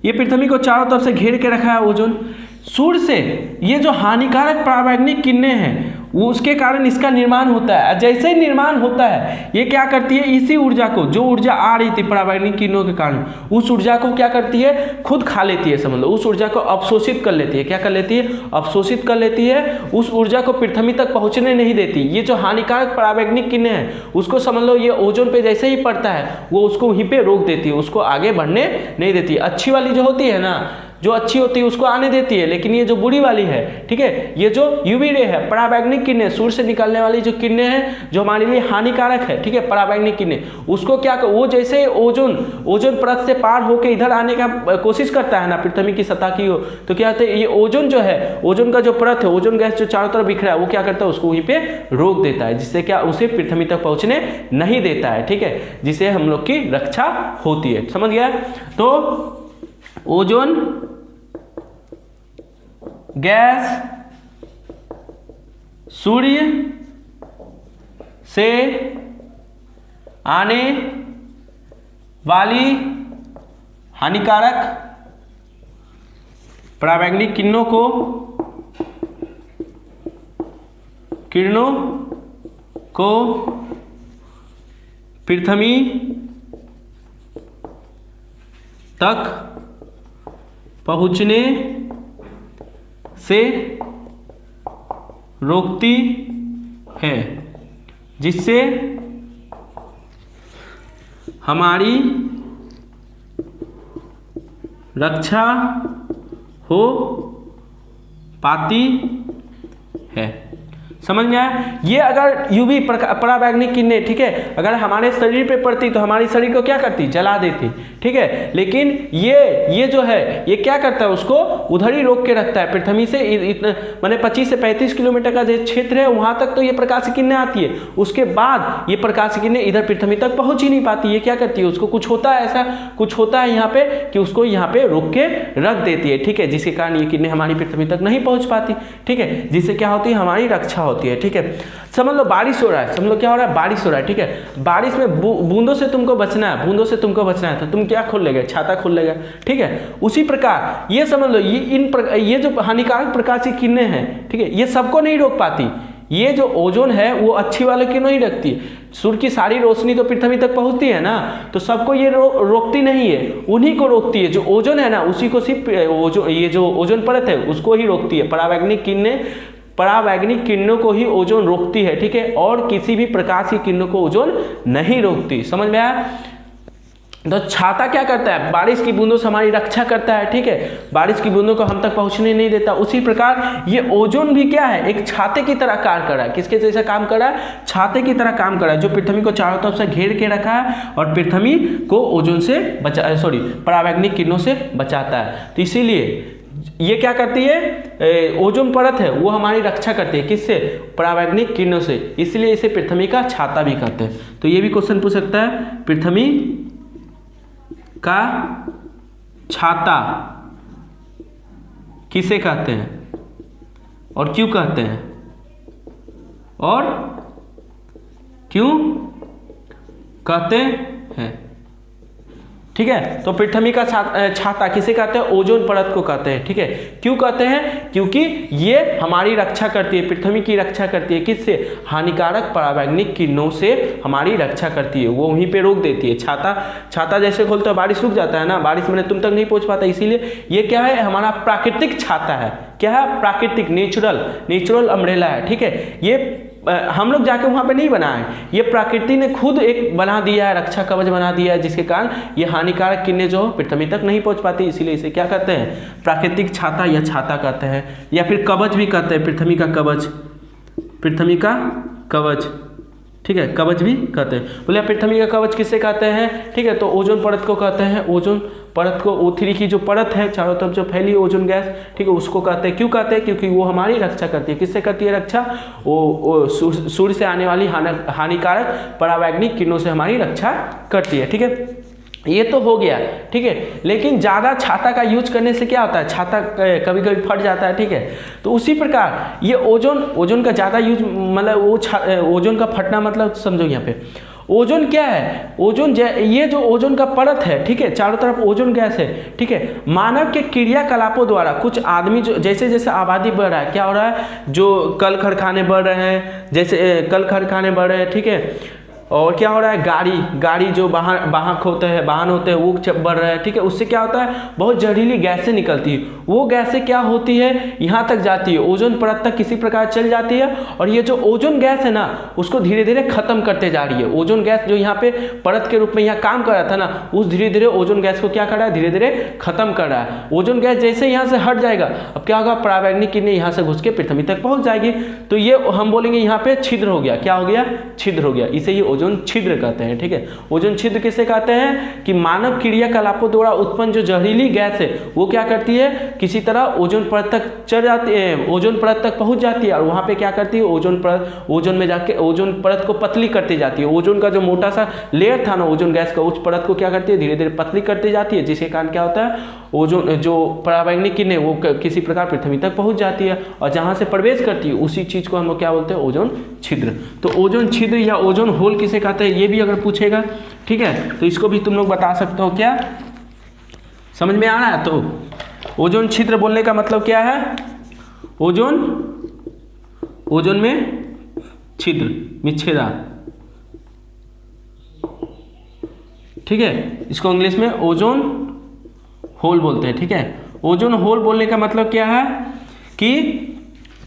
ये पृथ्वी को चारों तरफ से घेर के रखा है ओजोन, सूर्य से ये जो हानिकारक पराबैंगनी किरणें हैं वो उसके कारण इसका निर्माण होता है। जैसे ही निर्माण होता है ये क्या करती है, इसी ऊर्जा को, जो ऊर्जा आ रही थी पराबैंगनी किरणों के कारण, उस ऊर्जा को क्या करती है, खुद खा लेती है, समझ लो, उस ऊर्जा को अवशोषित कर लेती है। क्या कर लेती है, अवशोषित कर लेती है, उस ऊर्जा को पृथ्वी तक पहुंचने नहीं देती। ये जो हानिकारक पराबैंगनी किरणें हैं उसको समझ लो ये ओजोन पे जैसे ही पड़ता है वो उसको वहीं पे रोक देती है, उसको आगे बढ़ने नहीं देती। अच्छी वाली जो होती है ना, जो अच्छी होती है उसको आने देती है, लेकिन ये जो बुरी वाली है, ठीक है, ये जो यूवी रे है, पराबैंगनी किरणें, सूर्य से निकलने वाली जो किरणें हैं जो हमारे लिए हानिकारक है, ठीक है, पराबैंगनी किरणें, उसको क्या वो जैसे ओजोन परत से पार होकर इधर आने का कोशिश करता है ना पृथ्वी की सतह की ओर, तो क्या होता है, ये ओजोन जो है, ओजोन का जो परत है, ओजोन गैस जो चारों तरफ बिखरा है, वो क्या करता है, उसको वहीं पे रोक देता है, जिससे क्या उसे पृथ्वी तक पहुंचने नहीं देता है, ठीक है, जिससे हम लोग की रक्षा होती है। समझ गया? तो ओजोन गैस सूर्य से आने वाली हानिकारक पराबैंगनी किरणों को पृथ्वी तक पहुंचने से रोकती है, जिससे हमारी रक्षा हो पाती है। समझ में आया? ये अगर यूवी पराबैंगनी किरणें, ठीक है, अगर हमारे शरीर पे पड़ती तो हमारे शरीर को क्या करती, जला देती, ठीक है, लेकिन ये जो है ये क्या करता है, उसको उधर ही रोक के रखता है। पृथ्वी से माने 25 से 35 किलोमीटर का जो क्षेत्र है वहां तक तो ये प्रकाश किरणें आती है, उसके बाद ये प्रकाश किरणें इधर पृथ्वी तक पहुंच ही नहीं पाती। ये क्या करती है, उसको कुछ होता है, ऐसा कुछ होता है यहाँ पे कि उसको यहाँ पे रोक के रख देती है, ठीक है, जिसके कारण ये किरणें हमारी पृथ्वी तक नहीं पहुंच पाती, ठीक है, जिससे क्या होती है, हमारी रक्षा होती है, ठीक है। समझ लो बारिश हो रहा है, समझ लो क्या हो रहा है, बारिश हो रहा है, ठीक है, बारिश में बूंदों से तुमको बचना है, बूंदों से तुमको बचना है, तो तुम क्या खोल लेगा, छाता खोल लेगा, ठीक है। उसी प्रकार ये समझ लो ये जो हानिकारक प्रकाश की किरणें हैं, ठीक है, ये सबको नहीं रोक पाती। ये जो ओजोन है वो अच्छी वाले की नहीं रखती, सूर्य की सारी रोशनी तो पृथ्वी तक पहुंचती है ना, तो सबको ये रोकती नहीं है, उन्हीं को रोकती है। जो ओजोन है ना उसी को सिर्फ ये जो ओजोन परत है उसको ही रोकती है। पराबैंगनी किरणों को ही ओजोन रोकती है, ठीक है, और किसी भी प्रकाश की किरणों को ओजोन नहीं रोकती। समझ में आया? तो छाता क्या करता है, बारिश की बूंदों से हमारी रक्षा करता है, ठीक है, बारिश की बूंदों को हम तक पहुंचने नहीं देता। उसी प्रकार ये ओजोन भी क्या है, एक छाते की तरह कार्य कर रहा है। किसके जैसा काम कर रहा है, छाते की तरह काम कर रहा है, जो पृथ्वी को चारों तरफ से घेर के रखा है और पृथ्वी को ओजोन से पराबैंगनी किरणों से बचाता है। तो इसीलिए ये क्या करती है, ओजोन परत है वो हमारी रक्षा करती है, किससे, पराबैंगनी किरणों से, इसलिए इसे पृथ्वी का छाता भी कहते हैं। तो ये भी क्वेश्चन पूछ सकता है, पृथ्वी का छाता किसे कहते हैं और क्यों कहते हैं, और क्यों कहते हैं, ठीक है। तो पृथ्वी का छाता किसे कहते हैं, ओजोन परत को कहते हैं, ठीक है। क्यों कहते हैं, क्योंकि ये हमारी रक्षा करती है, पृथ्वी की रक्षा करती है, किससे, हानिकारक पराबैंगनी किरणों से हमारी रक्षा करती है, वो वहीं पे रोक देती है। छाता जैसे खोलते हो बारिश रुक जाता है ना, बारिश में तुम तक नहीं पहुंच पाता, इसीलिए ये क्या है, हमारा प्राकृतिक छाता है। क्या है, प्राकृतिक, नेचुरल अम्ब्रेला है, ठीक है। ये हम लोग जाके वहाँ पे नहीं बनाए, ये प्रकृति ने खुद एक बना दिया है, रक्षा कवच बना दिया है, जिसके कारण ये हानिकारक किरणें जो पृथ्वी तक नहीं पहुँच पाती, इसीलिए इसे क्या कहते हैं, प्राकृतिक छाता या छाता कहते हैं, या फिर कवच भी कहते हैं, पृथ्वी का कवच, ठीक है, कवच भी कहते हैं। बोले पृथ्वी का कवच किससे कहते हैं, ठीक है, तो ओजोन परत को कहते हैं। ओजोन परत को O3 की जो परत है चारों तरफ जो फैली ओजोन गैस, ठीक है, उसको कहते हैं। क्यों कहते हैं, क्योंकि वो हमारी रक्षा करती है। किससे करती है रक्षा, वो सूर्य से आने वाली हानिकारक पराबैंगनी किरणों से हमारी रक्षा करती है, ठीक है। ये तो हो गया, ठीक है, लेकिन ज़्यादा छाता का यूज करने से क्या होता है, छाता कभी कभी फट जाता है, ठीक है। तो उसी प्रकार ये ओजोन का ज़्यादा यूज, मतलब वो ओजोन का फटना मतलब समझो यहाँ पे, ओजोन क्या है, ओजोन ये जो ओजोन का परत है, ठीक है, चारों तरफ ओजोन गैस है, ठीक है। मानव के क्रियाकलापों द्वारा कुछ आदमी जो जैसे जैसे आबादी बढ़ रहा है, क्या हो रहा है, जो कल कारखाने बढ़ रहे हैं, जैसे कल कारखाने बढ़ रहे हैं, ठीक है, और क्या हो रहा है, गाड़ी जो वाहन होते हैं वो बढ़ रहा है, ठीक है। उससे क्या होता है, बहुत जहरीली गैसें निकलती है, वो गैसें क्या होती है, यहाँ तक जाती है, ओजोन परत तक किसी प्रकार चल जाती है, और ये जो ओजोन गैस है ना, उसको धीरे धीरे खत्म करते जा रही है। ओजोन गैस जो यहाँ पे परत के रूप में यहाँ काम कर रहा था ना, उस धीरे धीरे ओजोन गैस को क्या कर रहा है, धीरे धीरे खत्म कर रहा है। ओजोन गैस जैसे यहाँ से हट जाएगा, अब क्या होगा, परावैंगनिक किरणें यहाँ से घुस के पृथ्वी तक पहुँच जाएगी, तो ये हम बोलेंगे यहाँ पे छिद्र हो गया, क्या हो गया, छिद्र हो गया, इसे ही ओजोन छिद्र कहते हैं, ठीक है। ओजोन छिद्र किसे कहते हैं कि मानव क्रियाकलापों द्वारा उत्पन्न जो जहरीली गैस है वो क्या करती है, किसी तरह ओजोन परत तक चढ़ जाती है, ओजोन परत तक पहुंच जाती है, और वहां पे क्या करती है, ओजोन में जाके ओजोन परत को पतली करती जाती है। ओजोन का जो मोटा सा लेयर था ना ओजोन गैस का, उस परत को क्या करती है, धीरे धीरे पतली करती जाती है, जिसके कारण क्या होता है, ओजोन जो परावैंगनिक किरणें वो किसी प्रकार पृथ्वी तक पहुंच जाती है, और जहां से प्रवेश करती है उसी चीज को हम लोग क्या बोलते हैं, ओजोन छिद्र। तो ओजोन छिद्र या ओजोन होल किसे कहते हैं, ये भी अगर पूछेगा, ठीक है, तो इसको भी तुम लोग बता सकते हो। क्या समझ में आ रहा है? तो ओजोन छिद्र बोलने का मतलब क्या है, ओजोन में छिद्र, विच्छेदा, ठीक है, इसको इंग्लिश में ओजोन होल बोलते हैं, ठीक है। ओजोन होल बोलने का मतलब क्या है कि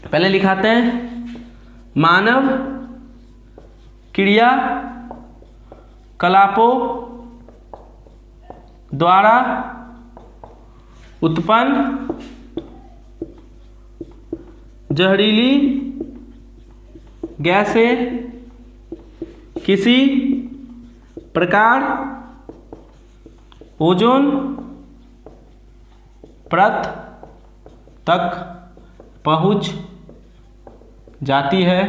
पहले लिखाते हैं, मानव क्रिया कलापों द्वारा उत्पन्न जहरीली गैसें किसी प्रकार ओजोन परत तक पहुंच जाती है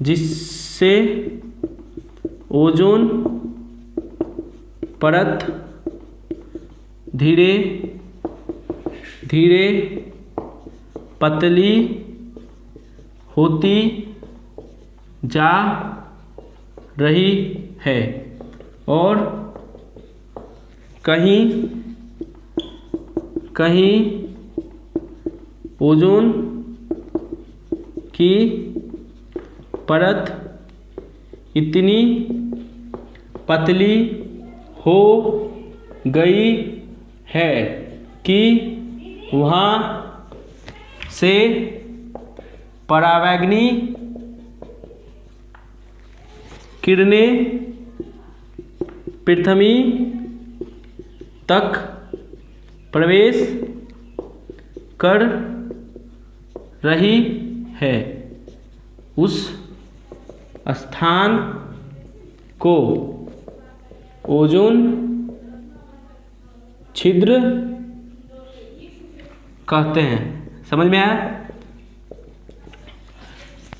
जिससे ओजोन परत धीरे धीरे पतली होती जा रही है, और कहीं कहीं ओजोन की परत इतनी पतली हो गई है कि वहाँ से परावैंगनिक किरणें पृथ्वी तक प्रवेश कर रही है। उस स्थान को ओजोन छिद्र कहते हैं। समझ में आया?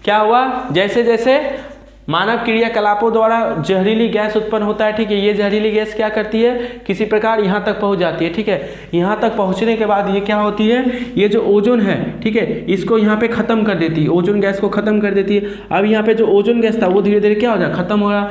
क्या हुआ, जैसे जैसे मानव क्रियाकलापों द्वारा जहरीली गैस उत्पन्न होता है, ठीक है, ये जहरीली गैस क्या करती है, किसी प्रकार यहाँ तक पहुँच जाती है, ठीक है। यहाँ तक पहुँचने के बाद ये क्या होती है, ये जो ओजोन है, ठीक है, इसको यहाँ पे ख़त्म कर देती है, ओजोन गैस को ख़त्म कर देती है। अब यहाँ पे जो ओजोन गैस था वो धीरे धीरे क्या हो जाए, ख़त्म हो रहा।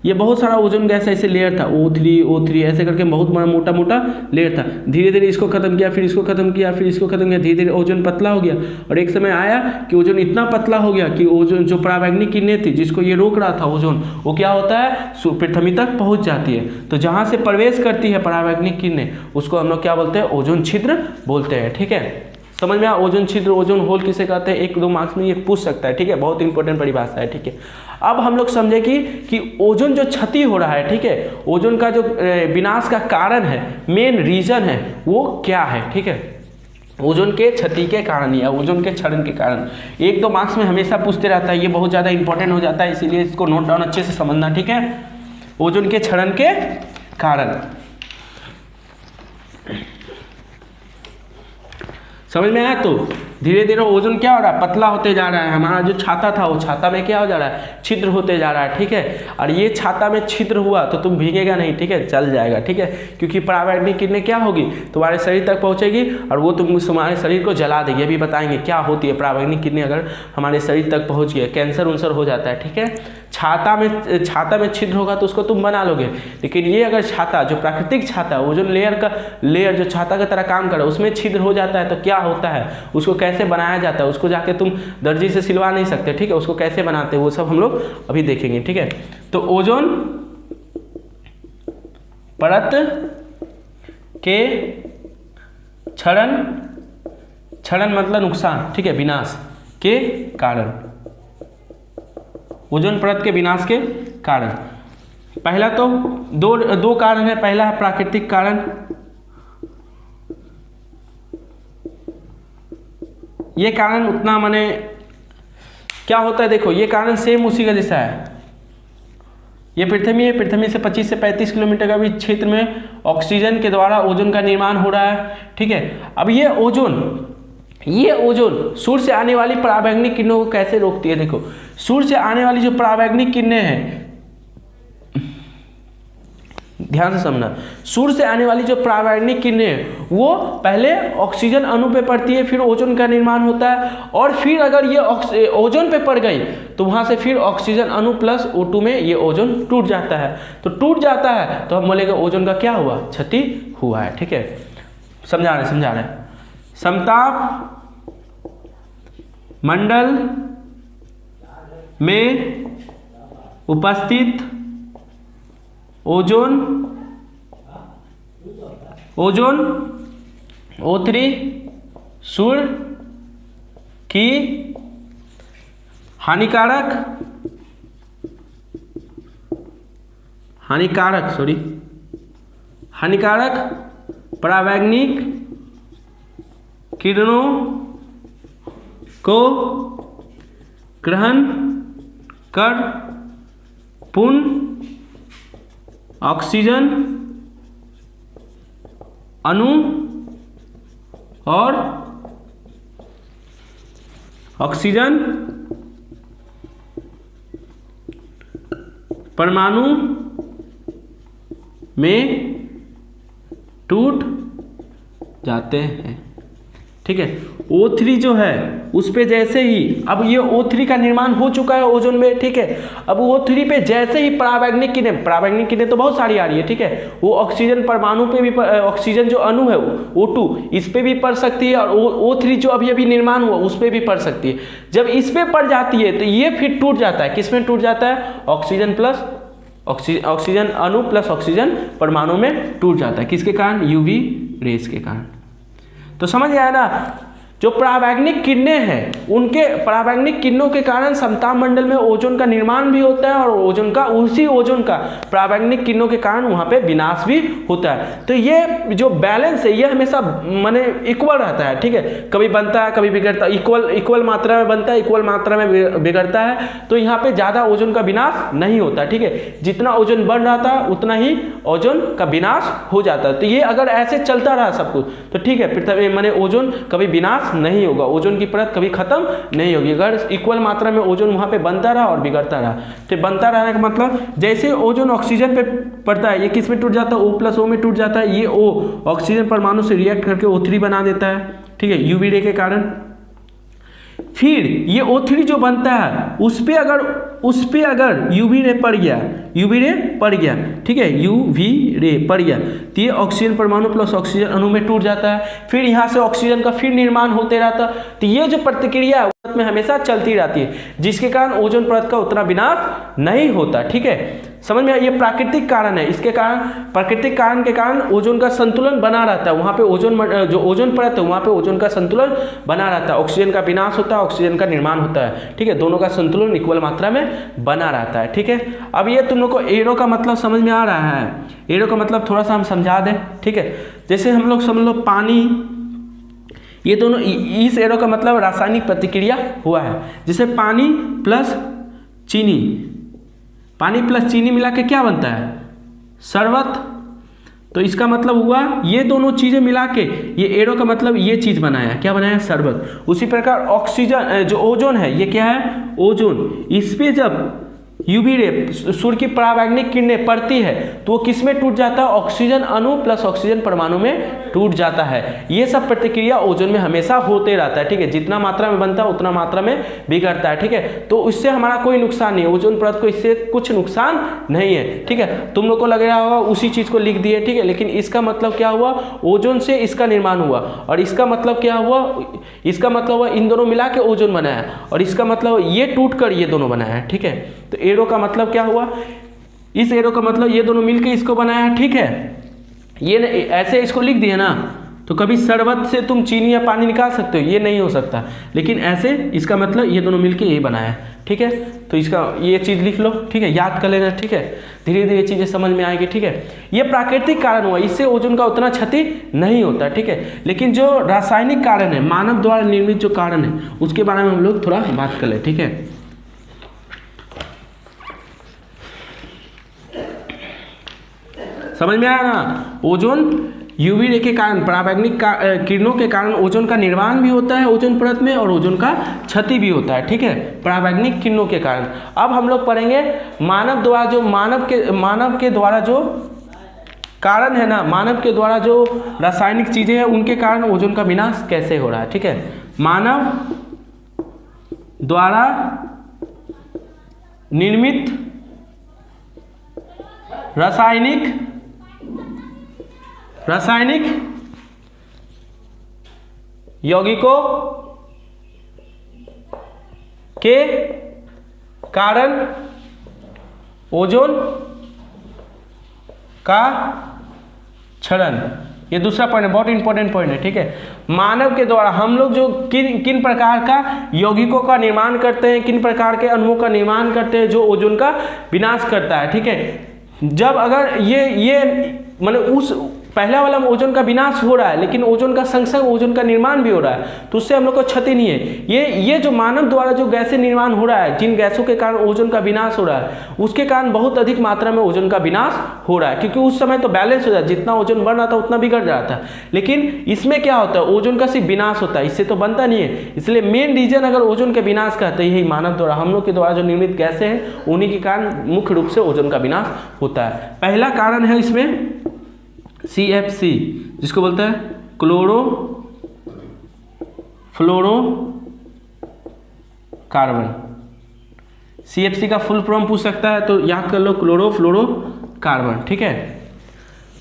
ये बहुत सारा ओजोन गैस ऐसे लेयर था, O3 ऐसे करके बहुत बड़ा मोटा मोटा लेयर था। धीरे धीरे इसको खत्म किया, फिर इसको खत्म किया, फिर इसको खत्म किया, धीरे धीरे ओजोन पतला हो गया। और एक समय आया कि ओजोन इतना पतला हो गया कि ओजोन जो परावैंगनिक किरणें थी जिसको ये रोक रहा था ओजोन, वो क्या होता है, पृथ्वी तक पहुँच जाती है। तो जहाँ से प्रवेश करती है परावैंगनिक किरणें उसको हम लोग क्या बोलते हैं, ओजोन छिद्र बोलते हैं। ठीक है, समझ में आया? ओजोन छिद्र ओजोन होल किसे कहते हैं, 1-2 मार्क्स में ये पूछ सकता है। ठीक है, बहुत इंपॉर्टेंट परिभाषा है। ठीक है, अब हम लोग समझे कि ओजोन जो क्षति हो रहा है, ठीक है, ओजोन का जो विनाश का कारण है, मेन रीजन है, वो क्या है। ठीक है, ओजोन के क्षति के कारण या ओजोन के क्षरण के कारण 1-2 मार्क्स में हमेशा पूछते रहता है। ये बहुत ज़्यादा इंपॉर्टेंट हो जाता है, इसीलिए इसको नोट डाउन अच्छे से समझना। ठीक है, ओजोन के क्षरण के कारण समझ में आया? तो धीरे धीरे ओजोन क्या हो रहा है, पतला होते जा रहा है। हमारा जो छाता था वो छाता में क्या हो जा रहा है, छिद्र होते जा रहा है, ठीक है। और ये छाता में छिद्र हुआ तो तुम भीगेगा नहीं, ठीक है, चल जाएगा, ठीक है, क्योंकि पराबैंगनी किरणें क्या होगी, तुम्हारे शरीर तक पहुंचेगी और वो तुम्हारे शरीर को जला देगी। अभी बताएंगे क्या होती है पराबैंगनी किरणें अगर हमारे शरीर तक पहुंच गई, कैंसर उनसर हो जाता है, ठीक है। छाता में छिद्र होगा तो उसको तुम बना लोगे, लेकिन ये अगर छाता जो प्राकृतिक छाता ओजोन लेयर जो छाता की तरह काम करे उसमें छिद्र हो जाता है तो क्या होता है, उसको कैसे बनाया जाता है, उसको जाके तुम दर्जी से सिलवा नहीं सकते, ठीक है, उसको कैसे बनाते हैं वो सब हम लोग अभी देखेंगे, ठीक है। तो ओजोन परत के क्षरण मतलब नुकसान, ठीक है, विनाश के कारण, ओजोन परत के विनाश के कारण। पहला तो दो कारण है, पहला है प्राकृतिक कारण, ये कारण उतना माने क्या होता है, देखो ये कारण सेम उसी का जैसा है। ये पृथ्वी है, पृथ्वी से 25 से 35 किलोमीटर का भी क्षेत्र में ऑक्सीजन के द्वारा ओजोन का निर्माण हो रहा है, ठीक है। अब ये ओजोन सूर्य से आने वाली पराबैंगनी किरणों को कैसे रोकती है, देखो सूर्य से आने वाली जो पराबैंगनी किरणें हैं, ध्यान से समझना, सूर्य से आने वाली जो पराबैंगनी किरणें वो पहले ऑक्सीजन अणु पे पड़ती है, फिर ओजोन का निर्माण होता है, और फिर अगर ये ओजोन पे पड़ गई तो वहां से फिर ऑक्सीजन अणु प्लस O2 में ये ओजोन टूट जाता है। तो टूट जाता है तो हम बोलेंगे ओजोन का क्या हुआ, क्षति हुआ है, ठीक है। समझा रहे समताप मंडल में उपस्थित ओजोन O3 सूर्य की हानिकारक पराबैंगनिक किरणों को ग्रहण कर पूर्ण ऑक्सीजन अणु और ऑक्सीजन परमाणु में टूट जाते हैं, ठीक है। O3 जो है उस पे जैसे ही, अब ये O3 का निर्माण हो चुका है ओजोन में, ठीक है। अब O3 पे जैसे ही पराबैंगनिक किरणें तो बहुत सारी आ रही है, ठीक है, वो ऑक्सीजन परमाणु पे भी ऑक्सीजन जो अणु है O2 इस पे भी पड़ सकती है, और O3 जो अभी निर्माण हुआ उस पे भी पड़ सकती है। जब इस पे पड़ जाती है तो ये फिर टूट जाता है, किस में टूट जाता है, ऑक्सीजन अणु प्लस ऑक्सीजन परमाणु में टूट जाता है, किसके कारण, UV रेस के कारण। तो समझ आया ना, जो पराबैंगनिक किरणें हैं उनके पराबैंगनिक किरणों के कारण समताप मंडल में ओजोन का निर्माण भी होता है, और उसी ओजोन का पराबैंगनिक किरणों के कारण वहां पे विनाश भी होता है। तो ये जो बैलेंस है ये हमेशा माने इक्वल रहता है, ठीक है, कभी बनता है कभी बिगड़ता है, इक्वल मात्रा में बनता है, इक्वल मात्रा में बिगड़ता है। तो यहाँ पे ज्यादा ओजोन का विनाश नहीं होता, ठीक है, जितना ओजोन बढ़ रहा था उतना ही ओजोन का विनाश हो जाता है। तो ये अगर ऐसे चलता रहा सब कुछ तो ठीक है, पृथ्वी माने ओजोन कभी विनाश नहीं होगा, ओजोन की परत कभी खत्म नहीं होगी। अगर इक्वल मात्रा में ओजोन वहां पे बनता रहा और बिगड़ता रहा, तो बनता रहने का मतलब जैसे ओजोन ऑक्सीजन पे पड़ता है, ये किस में टूट जाता है, O+O में टूट जाता है, ये O ऑक्सीजन परमाणु से रिएक्ट करके O3 बना देता है, ठीक है, UV रे के कारण। फिर ये O3 जो बनता है उस पे अगर UV रे पड़ गया, ठीक है, UV रे पड़ गया तो ये ऑक्सीजन परमाणु प्लस ऑक्सीजन अणु में टूट जाता है, फिर यहाँ से ऑक्सीजन का फिर निर्माण होते रहता। तो ये जो प्रतिक्रिया है में हमेशा चलती रहती है, जिसके कारण ओजोन परत का उतना विनाश नहीं होता, ठीक है। समझ में, ये प्राकृतिक कारण है, इसके कारण प्राकृतिक कारण के कारण ओजोन का संतुलन बना रहता है, वहां पे जो ओजोन परत है वहां पे ओजोन का संतुलन बना रहता है, ऑक्सीजन का विनाश होता है, ऑक्सीजन का निर्माण होता है, ठीक है, दोनों का संतुलन इक्वल मात्रा में बना रहता है, ठीक है। अब ये तुम लोग को एरो का मतलब समझ में आ रहा है, एरो का मतलब थोड़ा सा हम समझा दें, ठीक है। जैसे हम लोग समझ लो पानी, ये दोनों, इस एरो का मतलब रासायनिक प्रतिक्रिया हुआ है, जैसे पानी प्लस चीनी मिला के क्या बनता है, शरबत। तो इसका मतलब हुआ ये दोनों चीज़ें मिला के ये एरो का मतलब ये चीज़ बनाया, क्या बनाया, शरबत। उसी प्रकार ऑक्सीजन जो ओजोन है ये क्या है, ओजोन। इस पे जब यूवी रे सूर्य की परावैंगनिक किरणें पड़ती है तो वो किस में टूट जाता है, ऑक्सीजन अणु प्लस ऑक्सीजन परमाणु में टूट जाता है। ये सब प्रतिक्रिया ओजोन में हमेशा होते रहता है, ठीक है। जितना मात्रा में बनता है उतना मात्रा में बिगड़ता है, ठीक है। तो इससे हमारा कोई नुकसान नहीं है, ओजोन परत को इससे कुछ नुकसान नहीं है, ठीक है। तुम लोग को लग रहा होगा उसी चीज़ को लिख दिए, ठीक है, लेकिन इसका मतलब क्या हुआ, ओजोन से इसका निर्माण हुआ, और इसका मतलब क्या हुआ, इसका मतलब हुआ इन दोनों मिला के ओजोन बनाया, और इसका मतलब ये टूट कर ये दोनों बनाया है, ठीक है। तो एरो का मतलब क्या हुआ, इस एरो का मतलब ये दोनों मिलके इसको बनाया, ठीक है। ये ऐसे इसको लिख दिए ना, तो कभी शरबत से तुम चीनी या पानी निकाल सकते हो, ये नहीं हो सकता, लेकिन ऐसे इसका मतलब ये दोनों मिलके ये बनाया, ठीक है। तो इसका ये चीज़ लिख लो, ठीक है, याद कर लेना, ठीक है। धीरे धीरे चीज़ें समझ में आएगी, ठीक है। ये प्राकृतिक कारण हुआ, इससे ओजोन का उतना क्षति नहीं होता, ठीक है। लेकिन जो रासायनिक कारण है, मानव द्वारा निर्मित जो कारण है, उसके बारे में हम लोग थोड़ा बात कर ले, ठीक है। समझ में आया ना, ओजोन यूवी रे के कारण, परावैंगनिक किरणों के कारण ओजोन का निर्माण भी होता है ओजोन परत में, और ओजोन का क्षति भी होता है, ठीक है, परावैंगनिक किरणों के कारण। अब हम लोग पढ़ेंगे मानव द्वारा जो मानव के द्वारा जो कारण है ना, मानव के द्वारा जो रासायनिक चीजें हैं उनके कारण ओजोन का विनाश कैसे हो रहा है, ठीक है। मानव द्वारा निर्मित रासायनिक यौगिकों के कारण ओजोन का क्षरण, ये दूसरा पॉइंट है, बहुत इंपॉर्टेंट पॉइंट है, ठीक है। मानव के द्वारा हम लोग जो किन प्रकार का यौगिकों का निर्माण करते हैं, किन प्रकार के अणुओं का निर्माण करते हैं जो ओजोन का विनाश करता है, ठीक है। जब अगर ये मतलब उस पहला वाला में ओजोन का विनाश हो रहा है, लेकिन ओजोन का संग संग ओजोन का निर्माण भी हो रहा है, तो उससे हम लोग को क्षति नहीं है। ये जो मानव द्वारा जो गैसें निर्माण हो रहा है, जिन गैसों के कारण ओजोन का विनाश हो रहा है, उसके कारण बहुत अधिक मात्रा में ओजोन का विनाश हो रहा है, क्योंकि उस समय तो बैलेंस हो जाता है, जितना ओजोन बढ़ रहा था उतना बिगड़ रहा था। लेकिन इसमें क्या होता है, ओजोन का सिर्फ विनाश होता है, इससे तो बनता नहीं है। इसलिए मेन रीजन अगर ओजोन के विनाश का, तो यही मानव द्वारा, हम लोग के द्वारा जो निर्मित गैसें हैं उन्हीं के कारण मुख्य रूप से ओजोन का विनाश होता है। पहला कारण है इसमें CFC, जिसको बोलते हैं क्लोरो फ्लोरो कार्बन। CFC का फुल फॉर्म पूछ सकता है, तो याद कर लो, क्लोरो फ्लोरो कार्बन, ठीक है।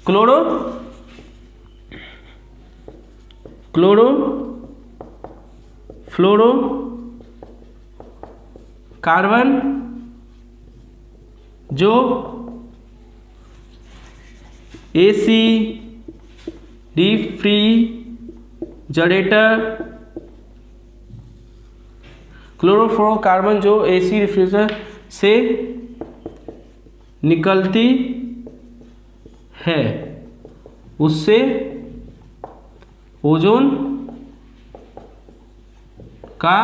क्लोरो फ्लोरो कार्बन जो AC रेफ्रिजरेटर, क्लोरोफ्लोरोकार्बन जो AC रेफ्रिजरेटर से निकलती है, उससे ओजोन का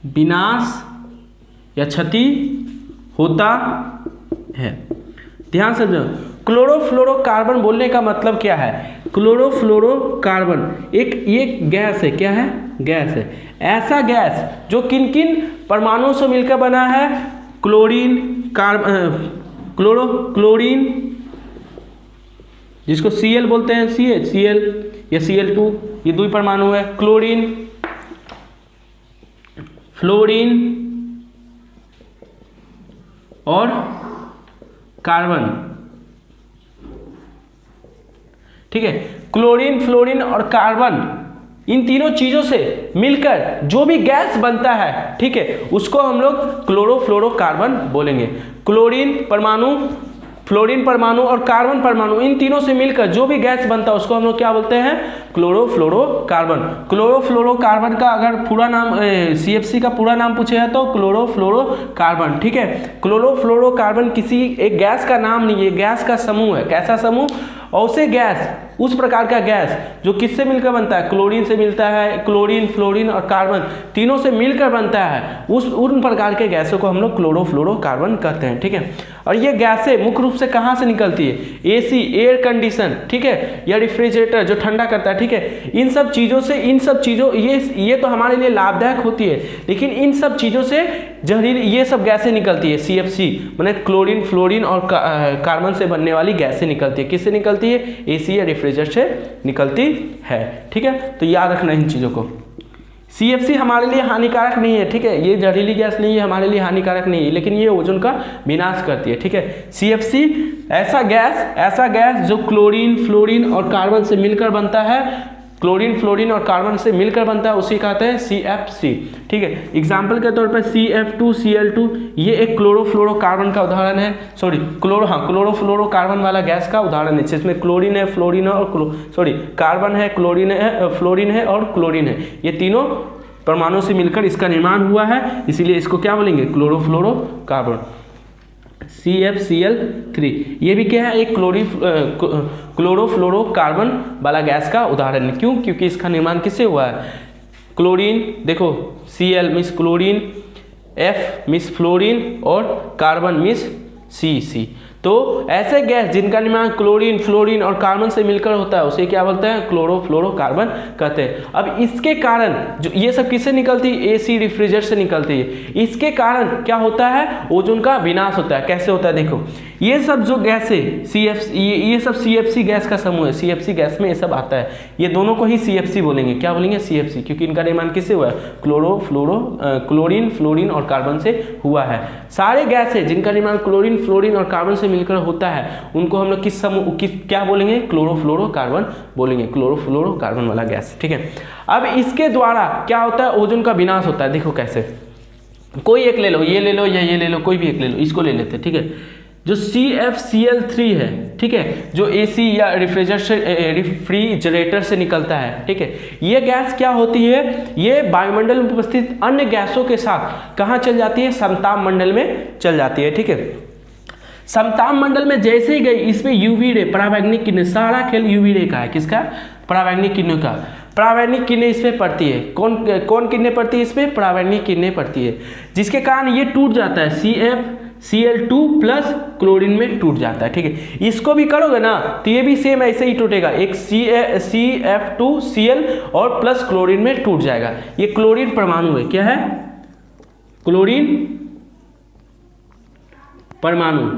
विनाश या क्षति होता है। ध्यान से समझो, क्लोरोफ्लोरोकार्बन बोलने का मतलब क्या है। क्लोरोफ्लोरोकार्बन ये गैस है, क्या है, गैस है। ऐसा गैस जो किन किन परमाणुओं से मिलकर बना है, क्लोरीन क्लोरीन जिसको Cl बोलते हैं, Cl या Cl2, ये दो परमाणु है, क्लोरीन, फ्लोरीन और कार्बन, ठीक है। क्लोरीन, फ्लोरीन और कार्बन, इन तीनों चीजों से मिलकर जो भी गैस बनता है, ठीक है, उसको हम लोग क्लोरोफ्लोरोकार्बन बोलेंगे। क्लोरीन परमाणु, फ्लोरीन परमाणु और कार्बन परमाणु, इन तीनों से मिलकर जो भी गैस बनता है उसको हम लोग क्या बोलते हैं, क्लोरोफ्लोरोकार्बन। क्लोरोफ्लोरोकार्बन का अगर पूरा नाम CFC का पूरा नाम पूछेगा तो क्लोरोफ्लोरोकार्बन, ठीक है। क्लोरोफ्लोरोकार्बन किसी एक गैस का नाम नहीं है, गैस का समूह है। कैसा समूह, और उसे गैस, उस प्रकार का गैस जो किससे मिलकर बनता है, क्लोरीन से मिलता है, क्लोरीन, फ्लोरीन और कार्बन तीनों से मिलकर बनता है, उन प्रकार के गैसों को हम लोग क्लोरोफ्लोरोकार्बन कहते हैं। ठीक है, और ये गैसें मुख्य रूप से कहाँ से निकलती है, एसी, एयर कंडीशन, ठीक है, या रेफ्रिजरेटर जो ठंडा करता है। ठीक है, इन सब चीज़ों से, इन सब चीज़ों, ये तो हमारे लिए लाभदायक होती है, लेकिन इन सब चीज़ों से जहरीली ये सब गैसें निकलती है, CFC मैंने क्लोरीन, फ्लोरीन और कार्बन से बनने वाली गैसें निकलती है। किससे निकलती है, एसी या रेफ्रिजरेटर से निकलती है। ठीक है, तो याद रखना इन चीज़ों को। CFC हमारे लिए हानिकारक नहीं है, ठीक है, ये जहरीली गैस नहीं है, हमारे लिए हानिकारक नहीं है, लेकिन ये ओजोन का विनाश करती है। ठीक है, CFC ऐसा गैस जो क्लोरीन, फ्लोरीन और कार्बन से मिलकर बनता है, क्लोरीन, फ्लोरीन और कार्बन से मिलकर बनता है, उसी कहते हैं CFC। ठीक है, एग्जाम्पल के तौर पर CF2Cl2 ये एक क्लोरोफ्लोरोकार्बन का उदाहरण है, क्लोरोफ्लोरोकार्बन वाला गैस का उदाहरण है, जिसमें क्लोरीन है, फ्लोरीन है और कार्बन है, क्लोरीन है, फ्लोरीन है और क्लोरीन है, ये तीनों परमाणु से मिलकर इसका निर्माण हुआ है, इसीलिए इसको क्या बोलेंगे, क्लोरोफ्लोरोकार्बन, CFCl3। ये भी क्या है, एक क्लोरोफ्लोरोकार्बन वाला गैस का उदाहरण है। क्यों, क्योंकि इसका निर्माण किससे हुआ है, क्लोरीन, देखो Cl means chlorine, F means fluorine और कार्बन मीन्स C। तो ऐसे गैस जिनका निर्माण क्लोरीन, फ्लोरीन और कार्बन से मिलकर होता है, उसे क्या बोलते हैं, क्लोरोफ्लोरोकार्बन कहते हैं। अब इसके कारण जो ये सब किससे निकलती है, एसी, रेफ्रिजरेटर से निकलती है। इसके कारण क्या होता है, ओजोन का विनाश होता है। कैसे होता है, देखो ये सब जो गैस है ये सब CFC गैस का समूह है, CFC गैस में ये सब आता है, ये दोनों को ही CFC बोलेंगे। क्या बोलेंगे, CFC, क्योंकि इनका निर्माण किससे हुआ है, क्लोरीन, फ्लोरीन और कार्बन से हुआ है। सारे गैस है जिनका निर्माण क्लोरीन, फ्लोरीन और कार्बन से मिलकर होता है, उनको हम लोग क्या बोलेंगे, क्लोरोफ्लोरोकार्बन बोलेंगे, क्लोरोफ्लोरोकार्बन वाला गैस। ठीक है, अब इसके द्वारा क्या होता है, ओजोन का विनाश होता है। देखो कैसे, कोई एक ले लो, ये ले लो या ये ले लो, कोई भी एक ले लो, इसको ले लेते हैं। ठीक है, जो CFCl3 है, ठीक है, जो AC या रेफ्रिजरेटर से निकलता है, ठीक है, ये गैस क्या होती है, ये वायुमंडल में उपस्थित अन्य गैसों के साथ कहाँ चल जाती है, समताप मंडल में चल जाती है। ठीक है, समताप मंडल में जैसे ही गई, इसमें UV रे, परावैंगनिक किरणें, सारा खेल UV रे का है, किसका, परावैंगनिक किरणों का। परावैंगनिक किरणें इसमें पड़ती है, कौन किरणें पड़ती है इसमें, परावैंगनिक किरणें पड़ती है, जिसके कारण ये टूट जाता है, CFCl2 प्लस क्लोरीन में टूट जाता है। ठीक है, इसको भी करोगे ना तो ये भी सेम ऐसे ही टूटेगा, एक CF2Cl और प्लस क्लोरीन में टूट जाएगा। ये क्लोरीन परमाणु है, क्या है, क्लोरीन परमाणु।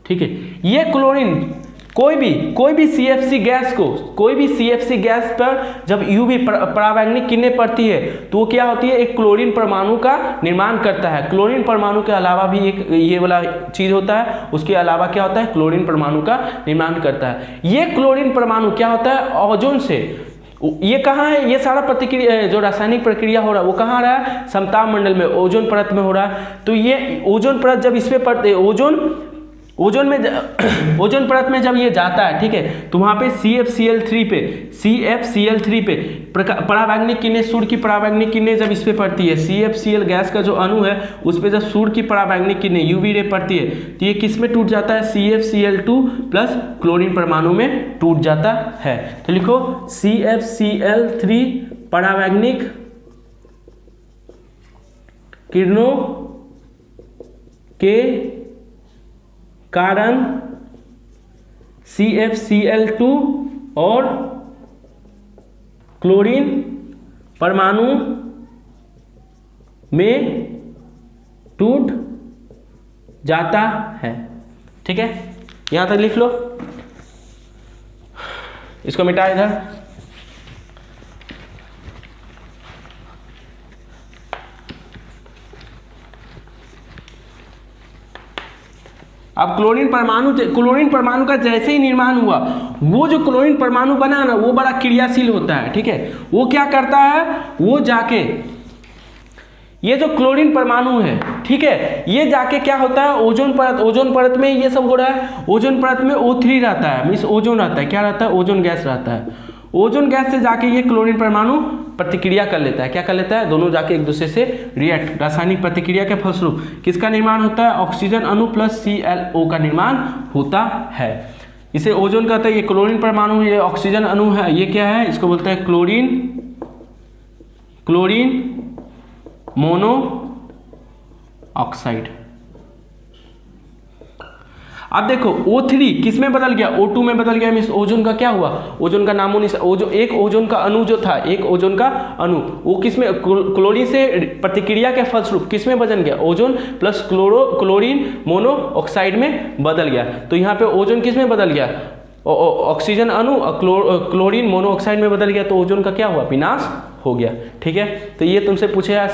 ठीक है, ये क्लोरीन कोई भी CFC गैस को, कोई भी CFC गैस पर जब UV परावैंगनिक किरणें पड़ती है तो वो क्या होती है, एक क्लोरीन परमाणु का निर्माण करता है। क्लोरीन परमाणु के अलावा भी एक ये वाला चीज होता है, उसके अलावा क्या होता है, क्लोरीन परमाणु का निर्माण करता है। ये क्लोरीन परमाणु क्या होता है, ओजोन से, ये कहाँ है, ये सारा प्रतिक्रिया जो रासायनिक प्रक्रिया हो रहा है वो कहाँ रहा है, समताप मंडल में, ओजोन परत में हो रहा है। तो ये ओजोन परत जब इस पे पड़ते, ओजोन परत में जब ये जाता है, ठीक है, तो वहाँ पे CFCl3 पे परावैंगनिक किरणें, सूर्य की परावैंगनिक किरणें जब इस पे पड़ती है, CFCl गैस का जो अणु है उस पे जब सूर्य की परावैंगनिक किरणें UV रे पड़ती है तो ये किस में टूट जाता है, CFCl2 प्लस क्लोरीन परमाणु में टूट जाता है। तो लिखो CFCl3 परावैंगनिक किरणों के कारण CFCl2 और क्लोरीन परमाणु में टूट जाता है। ठीक है, यहां तक लिख लो, इसको मिटा इधर। अब क्लोरीन परमाणु का जैसे ही निर्माण हुआ, वो जो क्लोरीन परमाणु बना ना वो बड़ा क्रियाशील होता है। ठीक है, वो क्या करता है, वो जाके ये जो क्लोरीन परमाणु है, ठीक है, ये जाके क्या होता है, ओजोन परत में ये सब हो रहा है। ओजोन परत में O3 रहता है, मीन्स ओजोन रहता है, क्या रहता है, ओजोन गैस रहता है। ओजोन गैस से जाके ये क्लोरीन परमाणु प्रतिक्रिया कर लेता है, क्या कर लेता है, दोनों जाके एक दूसरे से रिएक्ट, रासायनिक प्रतिक्रिया के फलस्वरूप किसका निर्माण होता है, ऑक्सीजन अणु प्लस ClO का निर्माण होता है। इसे ओजोन कहते हैं। ये क्लोरीन परमाणु, ये ऑक्सीजन अणु है, ये क्या है, इसको बोलते हैं क्लोरीन मोनो ऑक्साइड। अब देखो O3 किस में बदल गया, O2 में बदल गया, मीन्स ओजोन का क्या हुआ, ओजोन का नामो निशान, एक ओजोन का अणु जो था, एक ओजोन का अणु वो किस में, क्लोरीन से प्रतिक्रिया के फलस्वरूप किस में बदल गया, ozone plus chlorine mono oxide में बदल गया। तो यहाँ पे ओजोन किस में बदल गया, ऑक्सीजन अणु क्लोरीन मोनो ऑक्साइड में बदल गया, तो ओजोन का क्या हुआ, विनाश हो गया। ठीक है, तो ये तुमसे पूछेगा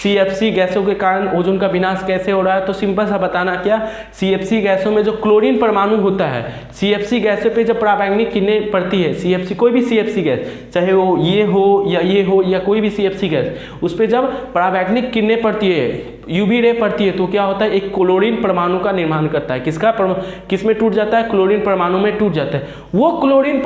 CFC गैसों के कारण ओजोन का विनाश कैसे हो रहा है, तो सिंपल सा बताना क्या, CFC गैसों में जो क्लोरीन परमाणु होता है, CFC गैसों पे जब पराबैंगनी किरणें पड़ती है, CFC कोई भी CFC गैस, चाहे वो ये हो या कोई भी CFC गैस, उस पर जब पराबैंगनिक किरणें पड़ती है, UV रे पड़ती है, तो क्या होता है, एक क्लोरीन परमाणु का निर्माण करता है। किस में टूट जाता है, क्लोरीन परमाणु में टूट जाता है। वो क्लोरीन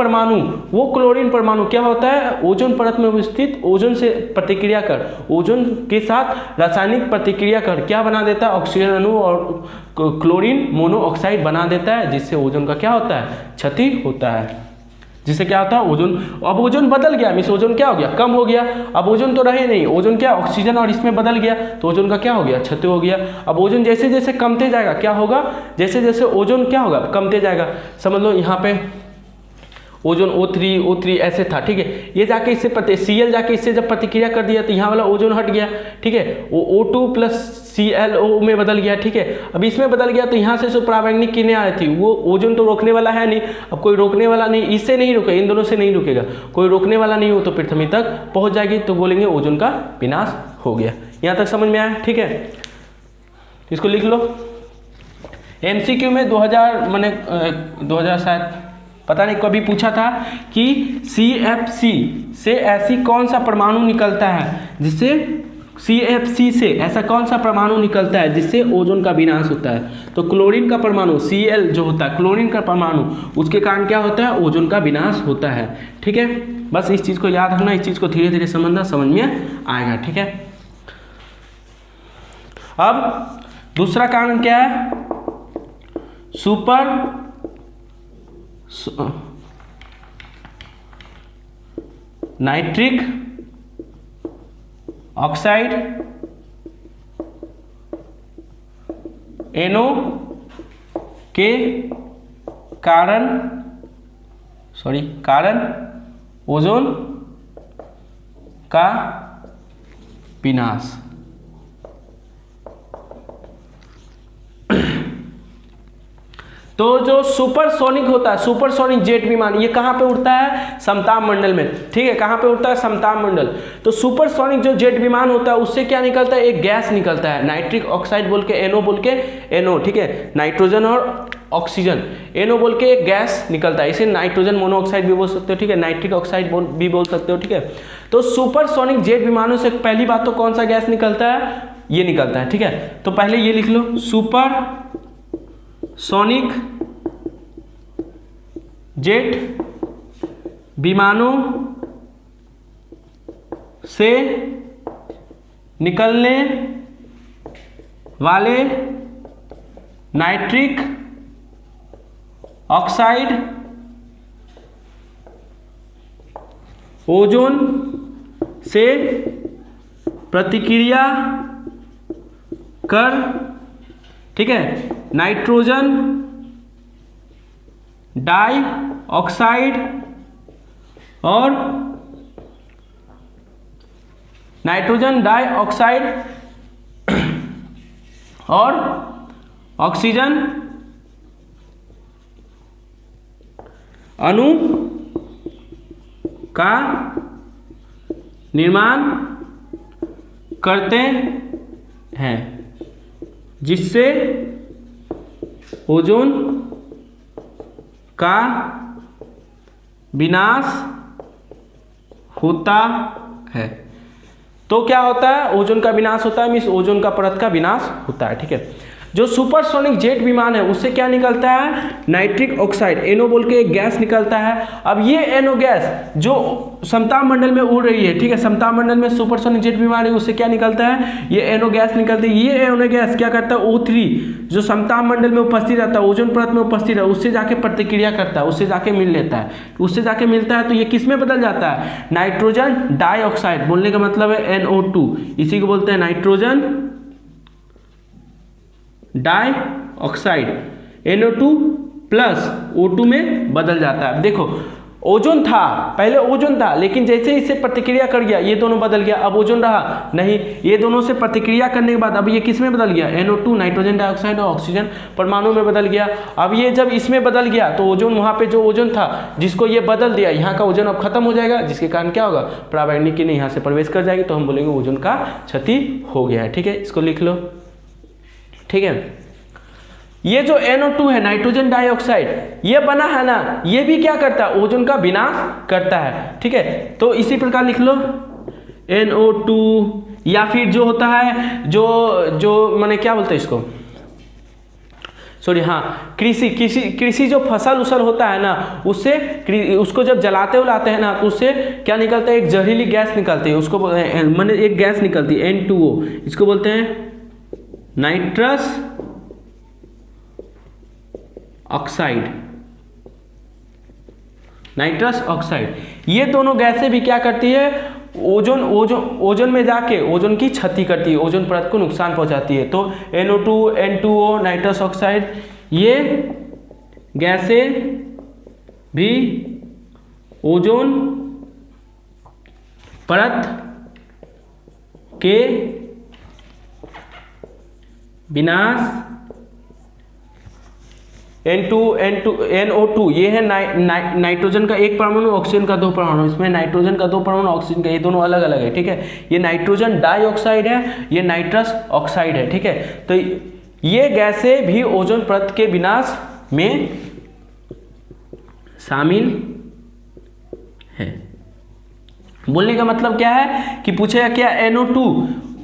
परमाणु क्या होता है, ओजोन परत में स्थित ओजोन से प्रतिक्रिया कर, ओजोन के साथ रासायनिक प्रतिक्रिया कर क्या बना देता है, ऑक्सीजन अणु और क्लोरीन मोनो ऑक्साइड बना देता है, जिससे ओजोन का क्या होता है, क्षति होता है। जिससे क्या होता है, ओजोन, अब ओजोन बदल गया, मीन्स ओजोन क्या हो गया, कम हो गया। अब ओजोन तो रहे नहीं, ओजोन क्या, ऑक्सीजन और इसमें बदल गया, तो ओजोन का क्या हो गया, क्षति हो गया। अब ओजोन जैसे जैसे कमते जाएगा, क्या होगा, जैसे जैसे ओजोन क्या होगा, कमते जाएगा। समझ लो यहाँ पे ओजोन O3 ऐसे था, ठीक है, ये जाके इससे Cl जाके इससे जब प्रतिक्रिया कर दिया तो यहाँ वाला ओजोन हट गया, ठीक है, वो O2 प्लस ClO में बदल गया, ठीक है। अब इसमें बदल गया तो यहाँ से जो पराबैंगनिक किरणें आ रही थी, वो ओजोन तो रोकने वाला है नहीं, अब कोई रोकने वाला नहीं, इससे नहीं रुके, इन दोनों से नहीं रुकेगा, कोई रोकने वाला नहीं हो तो पृथ्वी तक पहुँच जाएगी, तो बोलेंगे ओजोन का विनाश हो गया। यहाँ तक समझ में आया, ठीक है, इसको लिख लो। MCQ में 2000 शायद पता नहीं कभी पूछा था कि CFC से ऐसी कौन सा परमाणु निकलता है जिससे, CFC से ऐसा कौन सा परमाणु निकलता है जिससे ओजोन का विनाश होता है, तो क्लोरीन का परमाणु Cl जो होता है, क्लोरीन का परमाणु, उसके कारण क्या होता है, ओजोन का विनाश होता है। ठीक है, बस इस चीज़ को याद रखना, इस चीज़ को धीरे धीरे समझना, समझ में आएगा। ठीक है, अब दूसरा कारण क्या है, सुपर नाइट्रिक ऑक्साइड NO के कारण ओजोन का विनाश। तो जो सुपरसोनिक होता है, सुपरसोनिक जेट विमान, ये कहाँ पे उड़ता है, समताप मंडल में। ठीक है, कहाँ पे उड़ता है, समताप मंडल। तो सुपरसोनिक जो जेट विमान होता है उससे क्या निकलता है, एक गैस निकलता है, नाइट्रिक ऑक्साइड बोल के, NO बोल के, NO, ठीक है, नाइट्रोजन और ऑक्सीजन, NO बोल के एक गैस निकलता है, इसे नाइट्रोजन मोनोऑक्साइड भी बोल सकते हो, ठीक है, नाइट्रिक ऑक्साइड भी बोल सकते हो। ठीक है, तो सुपरसोनिक जेट विमानों से पहली बात तो कौन सा गैस निकलता है, ये निकलता है। ठीक है, तो पहले ये लिख लो, सुपर सोनिक जेट विमानों से निकलने वाले नाइट्रिक ऑक्साइड ओजोन से प्रतिक्रिया कर, ठीक है, नाइट्रोजन डाई ऑक्साइड और ऑक्सीजन अणु का निर्माण करते हैं, जिससे ओजोन का विनाश होता है। तो क्या होता है, ओजोन का विनाश होता है, मीन्स ओजोन का परत का विनाश होता है। ठीक है, जो सुपरसोनिक जेट विमान है उससे क्या निकलता है, नाइट्रिक ऑक्साइड, NO बोल के एक गैस निकलता है। अब ये NO गैस जो समताप मंडल में उड़ रही है, ठीक है, समताप मंडल में सुपरसोनिक जेट विमान है उससे क्या निकलता है, ये NO गैस निकलती है। ये NO गैस क्या करता है, O3 जो समताप मंडल में उपस्थित रहता है, ओजोन परत में उपस्थित है, उससे जाके प्रतिक्रिया करता है, उससे जाके मिल लेता है, उससे जाके मिलता है तो ये किस में बदल जाता है, नाइट्रोजन डाइऑक्साइड। बोलने का मतलब है NO2, इसी को बोलते हैं nitrogen dioxide, NO2 plus O2 में बदल जाता है। देखो ओजोन था, पहले ओजोन था, लेकिन जैसे इससे प्रतिक्रिया कर गया ये दोनों बदल गया, अब ओजोन रहा नहीं, ये दोनों से प्रतिक्रिया करने के बाद अब ये किस में बदल गया, NO2 नाइट्रोजन डाइऑक्साइड और ऑक्सीजन परमाणु में बदल गया। अब ये जब इसमें बदल गया तो ओजोन, वहाँ पे जो ओजोन था जिसको ये बदल दिया, यहाँ का ओजोन अब खत्म हो जाएगा, जिसके कारण क्या होगा, पराबैंगनी किरण यहाँ से प्रवेश कर जाएगी, तो हम बोलेंगे ओजोन का क्षति हो गया है। ठीक है, इसको लिख लो। ठीक है, ये जो NO2 है नाइट्रोजन डाइऑक्साइड, ये बना है ना, ये भी क्या करता है, ओजोन का विनाश करता है। ठीक है, तो इसी प्रकार लिख लो NO2, या फिर जो होता है जो मैंने क्या बोलते हैं इसको, सॉरी हाँ, कृषि जो फसल उसल होता है ना, उससे उसको जब जलाते उलाते हैं ना तो उससे क्या निकलता है, एक जहरीली गैस निकलती है, उसको मैंने एक गैस निकलती है N2O, इसको बोलते हैं नाइट्रस ऑक्साइड, नाइट्रस ऑक्साइड। ये दोनों गैसें भी क्या करती है, ओजोन में जाके ओजोन की क्षति करती है, ओजोन परत को नुकसान पहुंचाती है। तो NO2, N2O, नाइट्रस ऑक्साइड, ये गैसें भी ओजोन परत के विनाश, NO2 ये है नाइट्रोजन का एक परमाणु, ऑक्सीजन का दो परमाणु, इसमें नाइट्रोजन का दो परमाणु, ऑक्सीजन का, ये दोनों अलग अलग है। ठीक है, ये नाइट्रोजन डाइऑक्साइड है, ये नाइट्रस ऑक्साइड है। ठीक है, तो ये गैसें भी ओजोन परत के विनाश में शामिल है। बोलने का मतलब क्या है कि पूछेगा क्या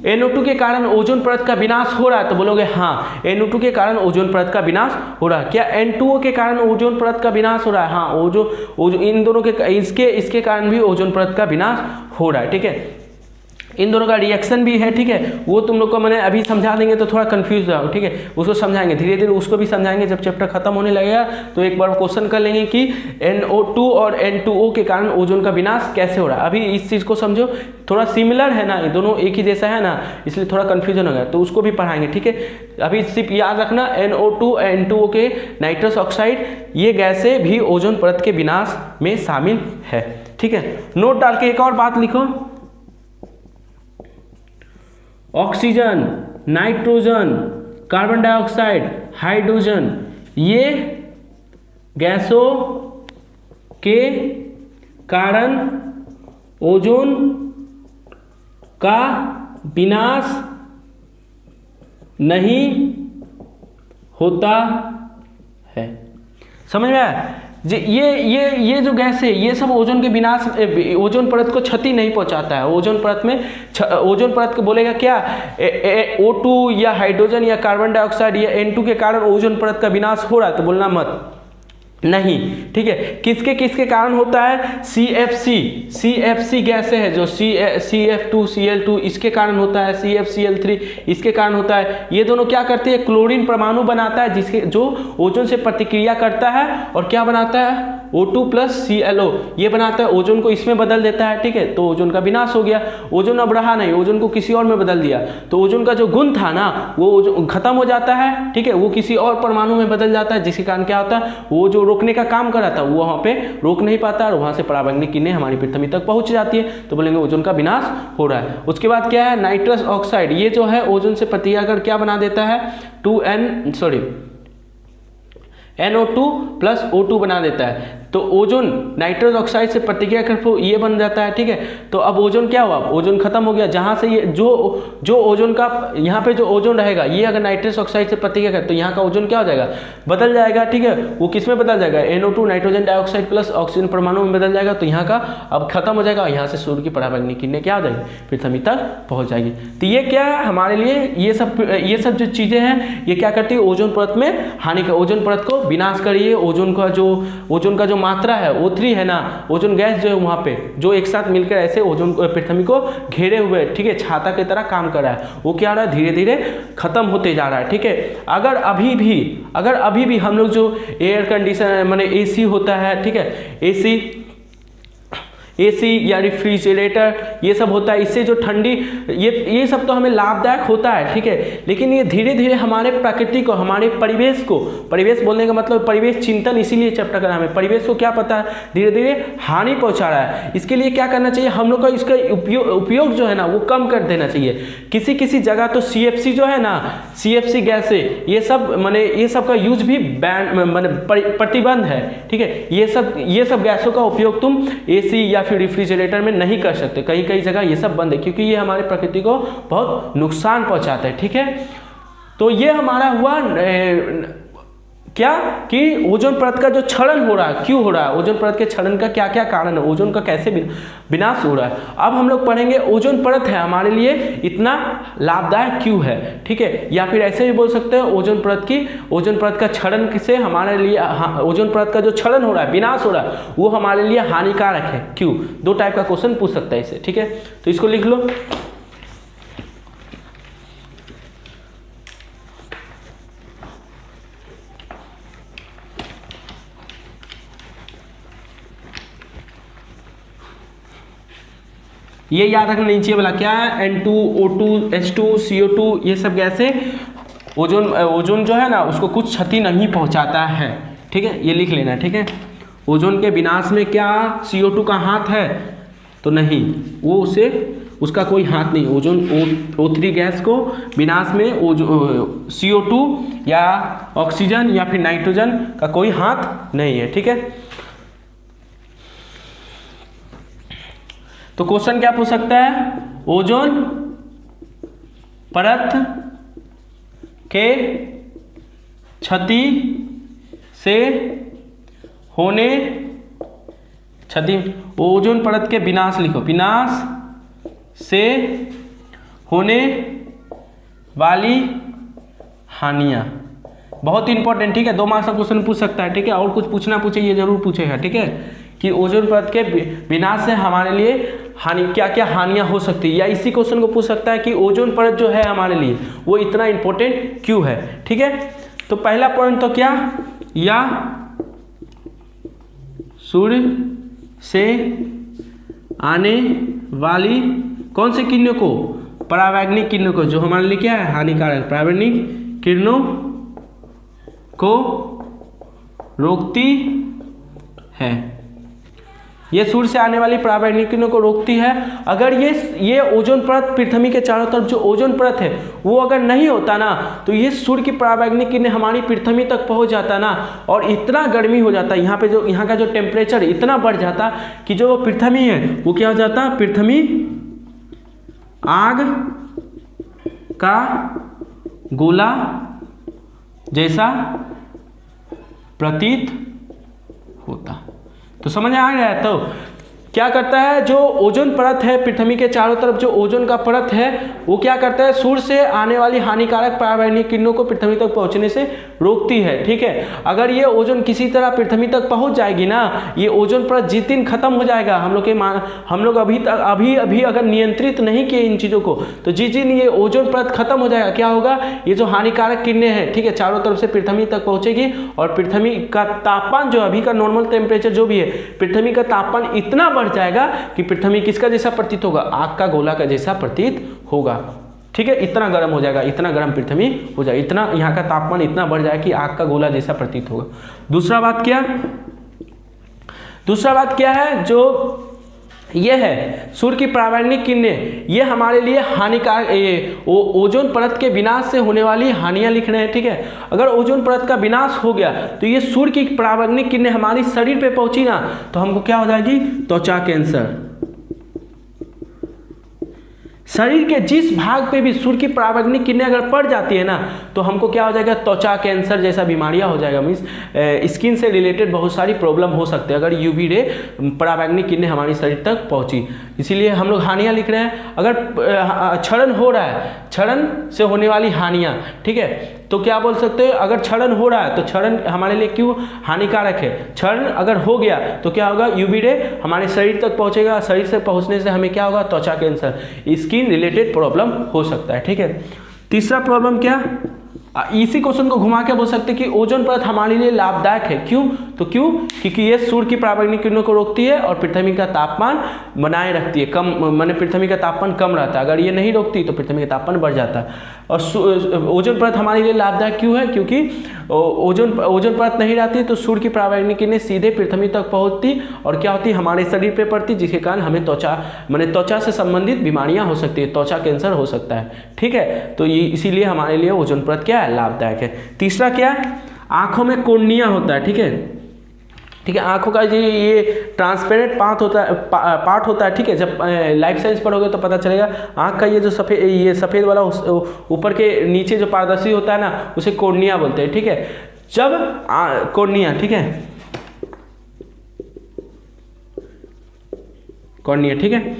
NO2 के कारण ओजोन परत का विनाश हो रहा है, तो बोलोगे हाँ NO2 के कारण ओजोन परत का विनाश हो रहा है। क्या N2O के कारण ओजोन परत का विनाश हो रहा है, हाँ ओजोन इन दोनों के इसके कारण भी ओजोन परत का विनाश हो रहा है। ठीक है, इन दोनों का रिएक्शन भी है। ठीक है, वो तुम लोग को मैंने अभी समझा देंगे तो थोड़ा कंफ्यूज हो, ठीक है, उसको समझाएंगे धीरे धीरे, उसको भी समझाएंगे जब चैप्टर खत्म होने लगेगा। तो एक बार क्वेश्चन कर लेंगे कि NO2 और N2O के कारण ओजोन का विनाश कैसे हो रहा है। अभी इस चीज़ को समझो, थोड़ा सिमिलर है ना, ये दोनों एक ही जैसा है ना, इसलिए थोड़ा कन्फ्यूजन होगा, तो उसको भी पढ़ाएंगे। ठीक है, अभी सिर्फ याद रखना NO2 N2O के नाइट्रस ऑक्साइड, ये गैसें भी ओजोन परत के विनाश में शामिल है। ठीक है, नोट डाल के एक और बात लिखो, oxygen, nitrogen, carbon dioxide, hydrogen, ये गैसों के कारण ओजोन का विनाश नहीं होता है। समझ में आया? ये जो गैस है ये सब ओजोन के विनाश, ओजोन परत को क्षति नहीं पहुंचाता है। ओजोन परत को बोलेगा क्या, O2 या हाइड्रोजन या कार्बन डाइऑक्साइड या N2 के कारण ओजोन परत का विनाश हो रहा है, तो बोलना मत, नहीं। ठीक है, किसके कारण होता है, CFC गैसें है जो CF2Cl2 इसके कारण होता है, CFCl3 इसके कारण होता है। ये दोनों क्या करते हैं, क्लोरीन परमाणु बनाता है जिसके जो ओजोन से प्रतिक्रिया करता है और क्या बनाता है, O2 प्लस ClO ये बनाता है, ओजोन को इसमें बदल देता है। ठीक है, तो ओजोन का विनाश हो गया, ओजोन अब रहा नहीं, ओजोन को किसी और में बदल दिया, तो ओजोन का जो गुण था ना वो खत्म हो जाता है। ठीक है, वो किसी और परमाणु में बदल जाता है, जिसके कारण क्या होता है, वो जो रोकने का काम कर रहा था वो वहाँ पे रोक नहीं पाता और वहाँ से पराबैंगनी किरणें हमारी पृथ्वी तक पहुँच जाती है, तो बोलेंगे ओजोन का विनाश हो रहा है। उसके बाद क्या है, नाइट्रस ऑक्साइड, ये जो है ओजोन से प्रतिक्रिया कर क्या बना देता है, NO2 प्लस O2 बना देता है। तो ओजोन नाइट्रस ऑक्साइड से प्रतिक्रिया कर ये बन जाता है, ठीक है। तो अब ओजोन क्या हुआ, ओजोन खत्म हो गया। जहाँ से ये जो ओजोन का यहाँ पे जो ओजोन रहेगा, ये अगर नाइट्रस ऑक्साइड से प्रतिक्रिया करे तो यहाँ का ओजोन क्या हो जाएगा, बदल जाएगा, ठीक है। वो किस में बदल जाएगा, NO2 nitrogen dioxide plus oxygen परमाणु में बदल जाएगा। तो यहाँ का अब खत्म हो जाएगा, यहाँ से सूर्य की पराबैंगनी किरणें क्या हो जाएगी, पृथ्वी तक पहुँच जाएगी। तो ये क्या है हमारे लिए, ये सब जो चीज़ें हैं ये क्या करती है, ओजोन परत में हानि का, ओजोन परत को विनाश करिए। ओजोन का जो मात्रा है O3 है ना, ओजोन गैस जो है वहाँ पे जो एक साथ मिलकर ऐसे ओजोन पृथ्वी को घेरे हुए, ठीक है, छाता की तरह काम कर रहा है, वो क्या हो रहा है, धीरे धीरे खत्म होते जा रहा है, ठीक है। अगर अभी भी हम लोग जो एयर कंडीशन माने AC होता है, ठीक है, AC या रेफ्रिजरेटर ये सब होता है, इससे जो ठंडी ये सब तो हमें लाभदायक होता है, ठीक है। लेकिन ये धीरे धीरे हमारे प्रकृति को, हमारे परिवेश बोलने का मतलब परिवेश चिंतन, इसीलिए चैप्टर का नाम है। परिवेश को क्या पता है, धीरे धीरे हानि पहुंचा रहा है। इसके लिए क्या करना चाहिए हम लोग को, इसका उपयोग जो है ना वो कम कर देना चाहिए। किसी जगह तो CFC जो है ना, CFC गैस से ये सब का यूज भी बैन प्रतिबंध है, ठीक है। ये सब गैसों का उपयोग तुम AC या फिर रेफ्रिजरेटर में नहीं कर सकते। कई जगह ये सब बंद है, क्योंकि ये हमारी प्रकृति को बहुत नुकसान पहुंचाता है, ठीक है। तो ये हमारा हुआ क्या कि ओजोन परत का जो क्षरण हो रहा है, क्यों हो रहा है, ओजोन परत के क्षरण का क्या क्या कारण है, ओजोन का कैसे विनाश हो रहा है। अब हम लोग पढ़ेंगे ओजोन परत है हमारे लिए इतना लाभदायक क्यों है, ठीक है। या फिर ऐसे भी बोल सकते हैं ओजोन परत का क्षरण से हमारे लिए, ओजोन परत का जो क्षरण हो रहा है, विनाश हो रहा है, वो हमारे लिए हानिकारक है, क्यों। 2 टाइप का क्वेश्चन पूछ सकता है इसे, ठीक है। तो इसको लिख लो। ये याद रखना नीचे वाला क्या है, N2 O2 H2 CO2 ये सब गैसें ओजोन जो है ना उसको कुछ क्षति नहीं पहुंचाता है, ठीक है। ये लिख लेना, ठीक है। ओजोन के विनाश में क्या CO2 का हाथ है, तो नहीं, वो उसका कोई हाथ नहीं। ओजोन O3 गैस को विनाश में CO2 या ऑक्सीजन या फिर नाइट्रोजन का कोई हाथ नहीं है, ठीक है। तो क्वेश्चन क्या पूछ सकता है, ओजोन परत के क्षति से होने ओजोन परत के विनाश लिखो, विनाश से होने वाली हानियां, बहुत इंपॉर्टेंट, ठीक है। 2 मार्क्स का क्वेश्चन पूछ सकता है, ठीक है। और कुछ पूछे ये जरूर पूछेगा, ठीक है, कि ओजोन परत के विनाश से हमारे लिए क्या क्या हानियां हो सकती है, या इसी क्वेश्चन को पूछ सकता है कि ओजोन परत जो है हमारे लिए वो इतना इंपॉर्टेंट क्यों है, ठीक है। तो पहला पॉइंट तो क्या, या सूर्य से आने वाली कौन सी किरणों को, परावैंगनिक किरणों को, जो हमारे लिए क्या है हानिकारक, परावैंगनिक किरणों को रोकती है। ये सूर्य से आने वाली परावैंगनिक किरणों को रोकती है। अगर ये ओजोन परत, पृथ्वी के चारों तरफ जो ओजोन परत है वो अगर नहीं होता ना, तो ये सूर्य की परावैंगनिक किरणें हमारी पृथ्वी तक पहुंच जाता ना, और इतना गर्मी हो जाता, यहाँ का जो टेम्परेचर इतना बढ़ जाता कि जो पृथ्वी है वो क्या हो जाता, पृथ्वी आग का गोला जैसा प्रतीत होता। तो समझ आ गया। तो क्या करता है, जो ओजोन परत है पृथ्वी के चारों तरफ, जो ओजोन का परत है वो क्या करता है, सूर्य से आने वाली हानिकारक परावैंगनिक किरणों को पृथ्वी तक पहुंचने से रोकती है, ठीक है। अगर ये ओजोन किसी तरह पृथ्वी तक पहुंच जाएगी ना, ये ओजोन परत जिस दिन खत्म हो जाएगा, हम लोग अभी अगर नियंत्रित नहीं किए इन चीज़ों को, तो जिस दिन ये ओजोन परत खत्म हो जाएगा, क्या होगा, ये जो हानिकारक किरणें हैं, ठीक है, चारों तरफ से पृथ्वी तक पहुंचेगी, और पृथ्वी का तापमान जो अभी का नॉर्मल टेम्परेचर जो भी है, पृथ्वी का तापमान इतना बढ़ जाएगा कि पृथ्वी किसका जैसा प्रतीत होगा, आग का गोला का जैसा प्रतीत होगा, ठीक है। इतना गर्म हो जाएगा, इतना गर्म पृथ्वी हो जाएगा, इतना यहाँ का तापमान इतना बढ़ जाएगा कि आग का गोला जैसा प्रतीत होगा। दूसरा बात क्या है, जो ये है सूर्य की परावैंगनिक किरणें, ये हमारे लिए हानिकारक, ओजोन परत के विनाश से होने वाली हानियां लिख रहे हैं, ठीक है। अगर ओजोन परत का विनाश हो गया तो ये सूर्य की परावैंगनिक किरणें हमारी शरीर पे पहुंची ना, तो हमको क्या हो जाएगी, त्वचा कैंसर। शरीर के जिस भाग पे भी सूर्य की परावैंगनिक किरणें अगर पड़ जाती है ना, तो हमको क्या हो जाएगा, त्वचा कैंसर जैसा बीमारियां हो जाएगा। मीन्स स्किन से रिलेटेड बहुत सारी प्रॉब्लम हो सकते हैं अगर यूवी रे परावैंगनिक किरणें हमारी शरीर तक पहुंची। इसीलिए हम लोग हानियां लिख रहे हैं। अगर क्षरण हो रहा है, क्षरण से होने वाली हानियां, ठीक है, तो क्या बोल सकते हैं, अगर क्षरण हो रहा है तो क्षरण हमारे लिए क्यों हानिकारक है। क्षरण अगर हो गया तो क्या होगा, यूवी रे हमारे शरीर तक पहुंचेगा, शरीर से पहुंचने से हमें क्या होगा, त्वचा कैंसर, स्किन रिलेटेड प्रॉब्लम हो सकता है, ठीक है। तीसरा प्रॉब्लम क्या, इसी क्वेश्चन को घुमा के बोल सकते हैं कि ओजोन परत हमारे लिए लाभदायक है। क्यों, तो क्यों, क्योंकि ये सूर्य की परावैंगनिक किरणों को रोकती है और पृथ्वी का तापमान बनाए रखती है, कम माने पृथ्वी का तापमान कम रहता है। अगर ये नहीं रोकती तो पृथ्वी का तापमान बढ़ जाता है। और ओजोन परत हमारे लिए लाभदायक क्यों है, क्योंकि ओजोन परत नहीं रहती तो सूर्य की परावैंगनिक किरणें सीधे पृथ्वी तक पहुंचती और क्या होती, हमारे शरीर पे पड़ती, जिसके कारण हमें त्वचा से संबंधित बीमारियां हो सकती है, त्वचा कैंसर हो सकता है, ठीक है। तो ये इसीलिए हमारे लिए ओजोन परत क्या है, लाभदायक है। तीसरा क्या, आंखों में कॉर्निया होता है, ठीक है, ठीक है। आंखों का ये ट्रांसपेरेंट पार्ट होता है, ठीक है। जब लाइफ साइंस पढ़ोगे तो पता चलेगा, आंख का ये जो सफ़ेद वाला ऊपर के नीचे जो पारदर्शी होता है ना, उसे कॉर्निया बोलते हैं, ठीक है। जब कॉर्निया, ठीक है, कॉर्निया, ठीक है।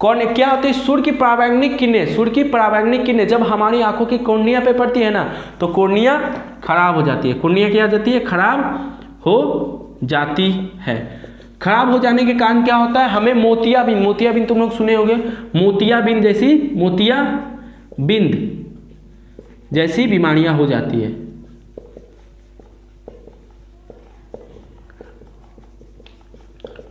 कॉर्निया क्या होती है, सूर्य की परावैंगनिक किरणें, सूर्य की परावैंगनिक किरणें जब हमारी आंखों की कॉर्निया पे पड़ती है ना, तो कॉर्निया खराब हो जाती है। कॉर्निया क्या हो जाती है, खराब हो जाती है। खराब हो जाने के कारण क्या होता है, हमें मोतियाबिंद तुम लोग सुने होंगे, मोतियाबिंद जैसी बीमारियां हो जाती है।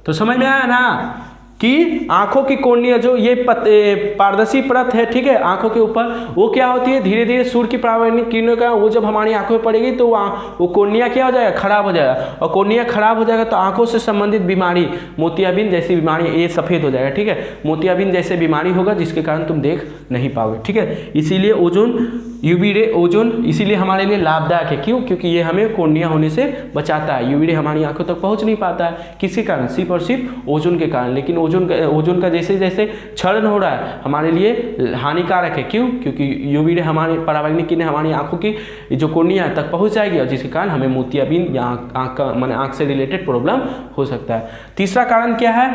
तो समझ में आया ना कि आंखों की कॉर्निया जो ये पारदर्शी परत है, ठीक है, आंखों के ऊपर, वो क्या होती है, धीरे धीरे सूर्य की परावैंगनिक किरणों का वो जब हमारी आंखों में पड़ेगी तो वो कॉर्निया क्या हो जाएगा, खराब हो जाएगा। और कॉर्निया खराब हो जाएगा तो आंखों से संबंधित बीमारी, मोतियाबिंद जैसी बीमारी, ये सफ़ेद हो जाएगा, ठीक है। मोतियाबिंद जैसे बीमारी होगा जिसके कारण तुम देख नहीं पाओगे, ठीक है। इसीलिए यूवी रे ओजोन इसीलिए हमारे लिए लाभदायक है। क्यों, क्योंकि ये हमें कॉर्निया होने से बचाता है। यूवी रे हमारी आंखों तक पहुंच नहीं पाता है, किसके कारण, सिर्फ और सिर्फ ओजोन के कारण। लेकिन ओजोन का जैसे जैसे क्षरण हो रहा है हमारे लिए हानिकारक है। क्यों, क्योंकि यूवी रे हमारे परावैंगनिक किरणें हमारी आंखों की जो कॉर्निया तक पहुंच जाएगी और जिसके कारण हमें मोतियाबिंद या आंख से रिलेटेड प्रॉब्लम हो सकता है। तीसरा कारण क्या है,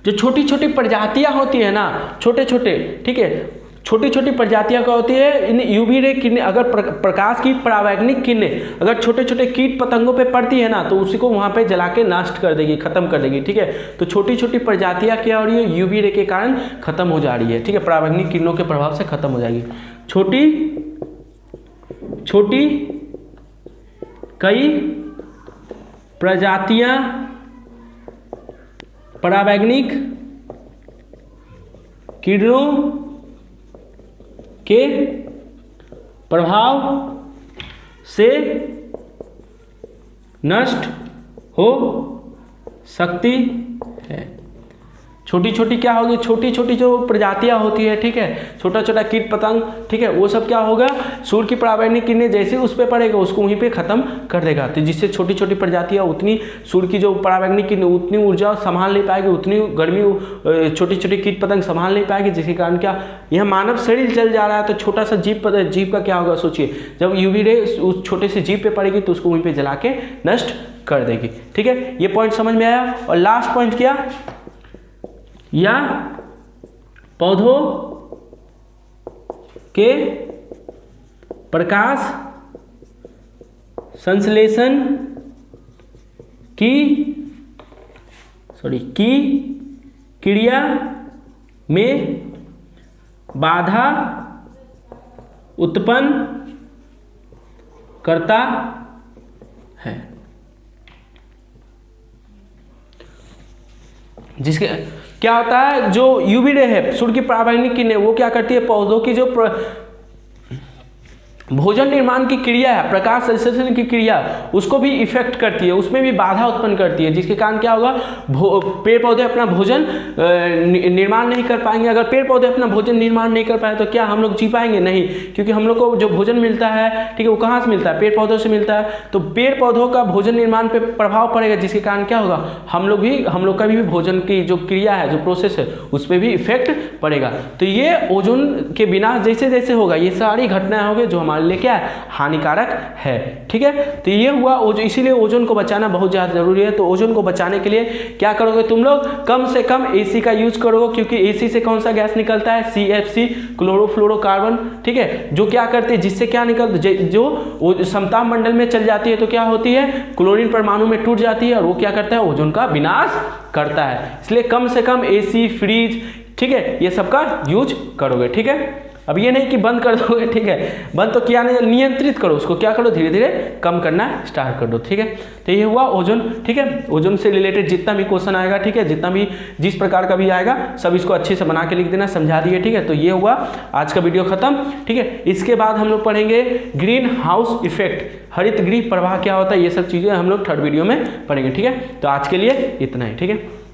जो छोटी छोटी प्रजातियां होती है ना, छोटे छोटे, ठीक है, छोटी छोटी प्रजातियां क्या होती है, इन यूवी रे किरणें अगर प्रकाश की परावैंगनिक किरणें अगर छोटे छोटे कीट पतंगों पे पड़ती है ना, तो उसी को वहां पे जला के नष्ट कर देगी, खत्म कर देगी, ठीक है। तो छोटी छोटी प्रजातियां क्या हो रही है, यूवी रे के कारण खत्म हो जा रही है, ठीक है, परावैंगनिक किरणों के प्रभाव से खत्म हो जाएगी। छोटी कई प्रजातियां परावैंगनिक किरणों के प्रभाव से नष्ट हो सकती है। छोटी छोटी क्या होगी, छोटी छोटी जो प्रजातियां होती है, ठीक है, छोटा छोटा कीट पतंग, ठीक है, वो सब क्या होगा, सूर्य की परावैंगनिक किरणें जैसे उस पर पड़ेगा उसको वहीं पे खत्म कर देगा। तो जिससे छोटी छोटी प्रजातियां उतनी सूर्य की जो परावैंगनिक किरणें उतनी ऊर्जा संभाल नहीं पाएगी, उतनी गर्मी छोटी छोटी कीट पतंग संभाल नहीं पाएगी, जिसके कारण क्या, यह मानव शरीर जल जा रहा है तो छोटा सा जीव का क्या होगा, सोचिए, जब यूवी रे उस छोटे से जीव पे पड़ेगी तो उसको वहीं पे जला के नष्ट कर देगी, ठीक है। ये पॉइंट समझ में आया। और लास्ट पॉइंट क्या, या पौधों के प्रकाश संश्लेषण की क्रिया में बाधा उत्पन्न करता है। जिसके क्या होता है, जो यूवी रे है सूर्य की परावैंगनिक किरणें वो क्या करती है, पौधों की जो भोजन निर्माण की क्रिया है, प्रकाश संश्लेषण की क्रिया, उसको भी इफेक्ट करती है, उसमें भी बाधा उत्पन्न करती है, जिसके कारण क्या होगा, पेड़ पौधे अपना भोजन निर्माण नहीं कर पाएंगे। अगर पेड़ पौधे अपना भोजन निर्माण नहीं कर पाए तो क्या हम लोग जी पाएंगे? नहीं, क्योंकि हम लोग को जो भोजन मिलता है, ठीक है, वो कहाँ से मिलता है? पेड़ पौधों से मिलता है। तो पेड़ पौधों का भोजन निर्माण पर प्रभाव पड़ेगा, जिसके कारण क्या होगा, हम लोग का भी भोजन की जो क्रिया है, जो प्रोसेस है, उस पर भी इफेक्ट पड़ेगा। तो ये ओजोन के विनाश जैसे जैसे होगा, ये सारी घटनाएं होंगी जो हमारे लिए क्या है, हानिकारक है। ठीक है, तो ये हुआ इसीलिए ओजोन को बचाना बहुत ज़्यादा जरूरी है। तो ओजोन को बचाने के लिए क्या करोगे तुम लोग? कम से कम एसी का यूज करोगे, क्योंकि एसी से कौन सा गैस निकलता है? CFC, chlorofluorocarbon. ठीक है, जो क्या करते हैं, जिससे क्या निकलता, जो समताप मंडल में चल जाती है तो क्या होती है, क्लोरीन परमाणु में टूट जाती है और वो क्या करता है, ओजोन का विनाश करता है। इसलिए कम से कम एसी, फ्रिज, ठीक है, ये सबका यूज करोगे। ठीक है, अब ये नहीं कि बंद कर दोगे, ठीक है, बंद तो किया नहीं, नियंत्रित करो उसको, क्या करो, धीरे धीरे कम करना स्टार्ट कर दो। ठीक है, तो ये हुआ ओजोन। ठीक है, ओजोन से रिलेटेड जितना भी क्वेश्चन आएगा, ठीक है, जितना भी जिस प्रकार का भी आएगा, सब इसको अच्छे से बना के लिख देना, समझा दिए। ठीक है, तो ये हुआ आज का वीडियो खत्म। ठीक है, इसके बाद हम लोग पढ़ेंगे ग्रीन हाउस इफेक्ट, हरित गृह प्रवाह क्या होता है, ये सब चीज़ें हम लोग थर्ड वीडियो में पढ़ेंगे। ठीक है, तो आज के लिए इतना ही। ठीक है।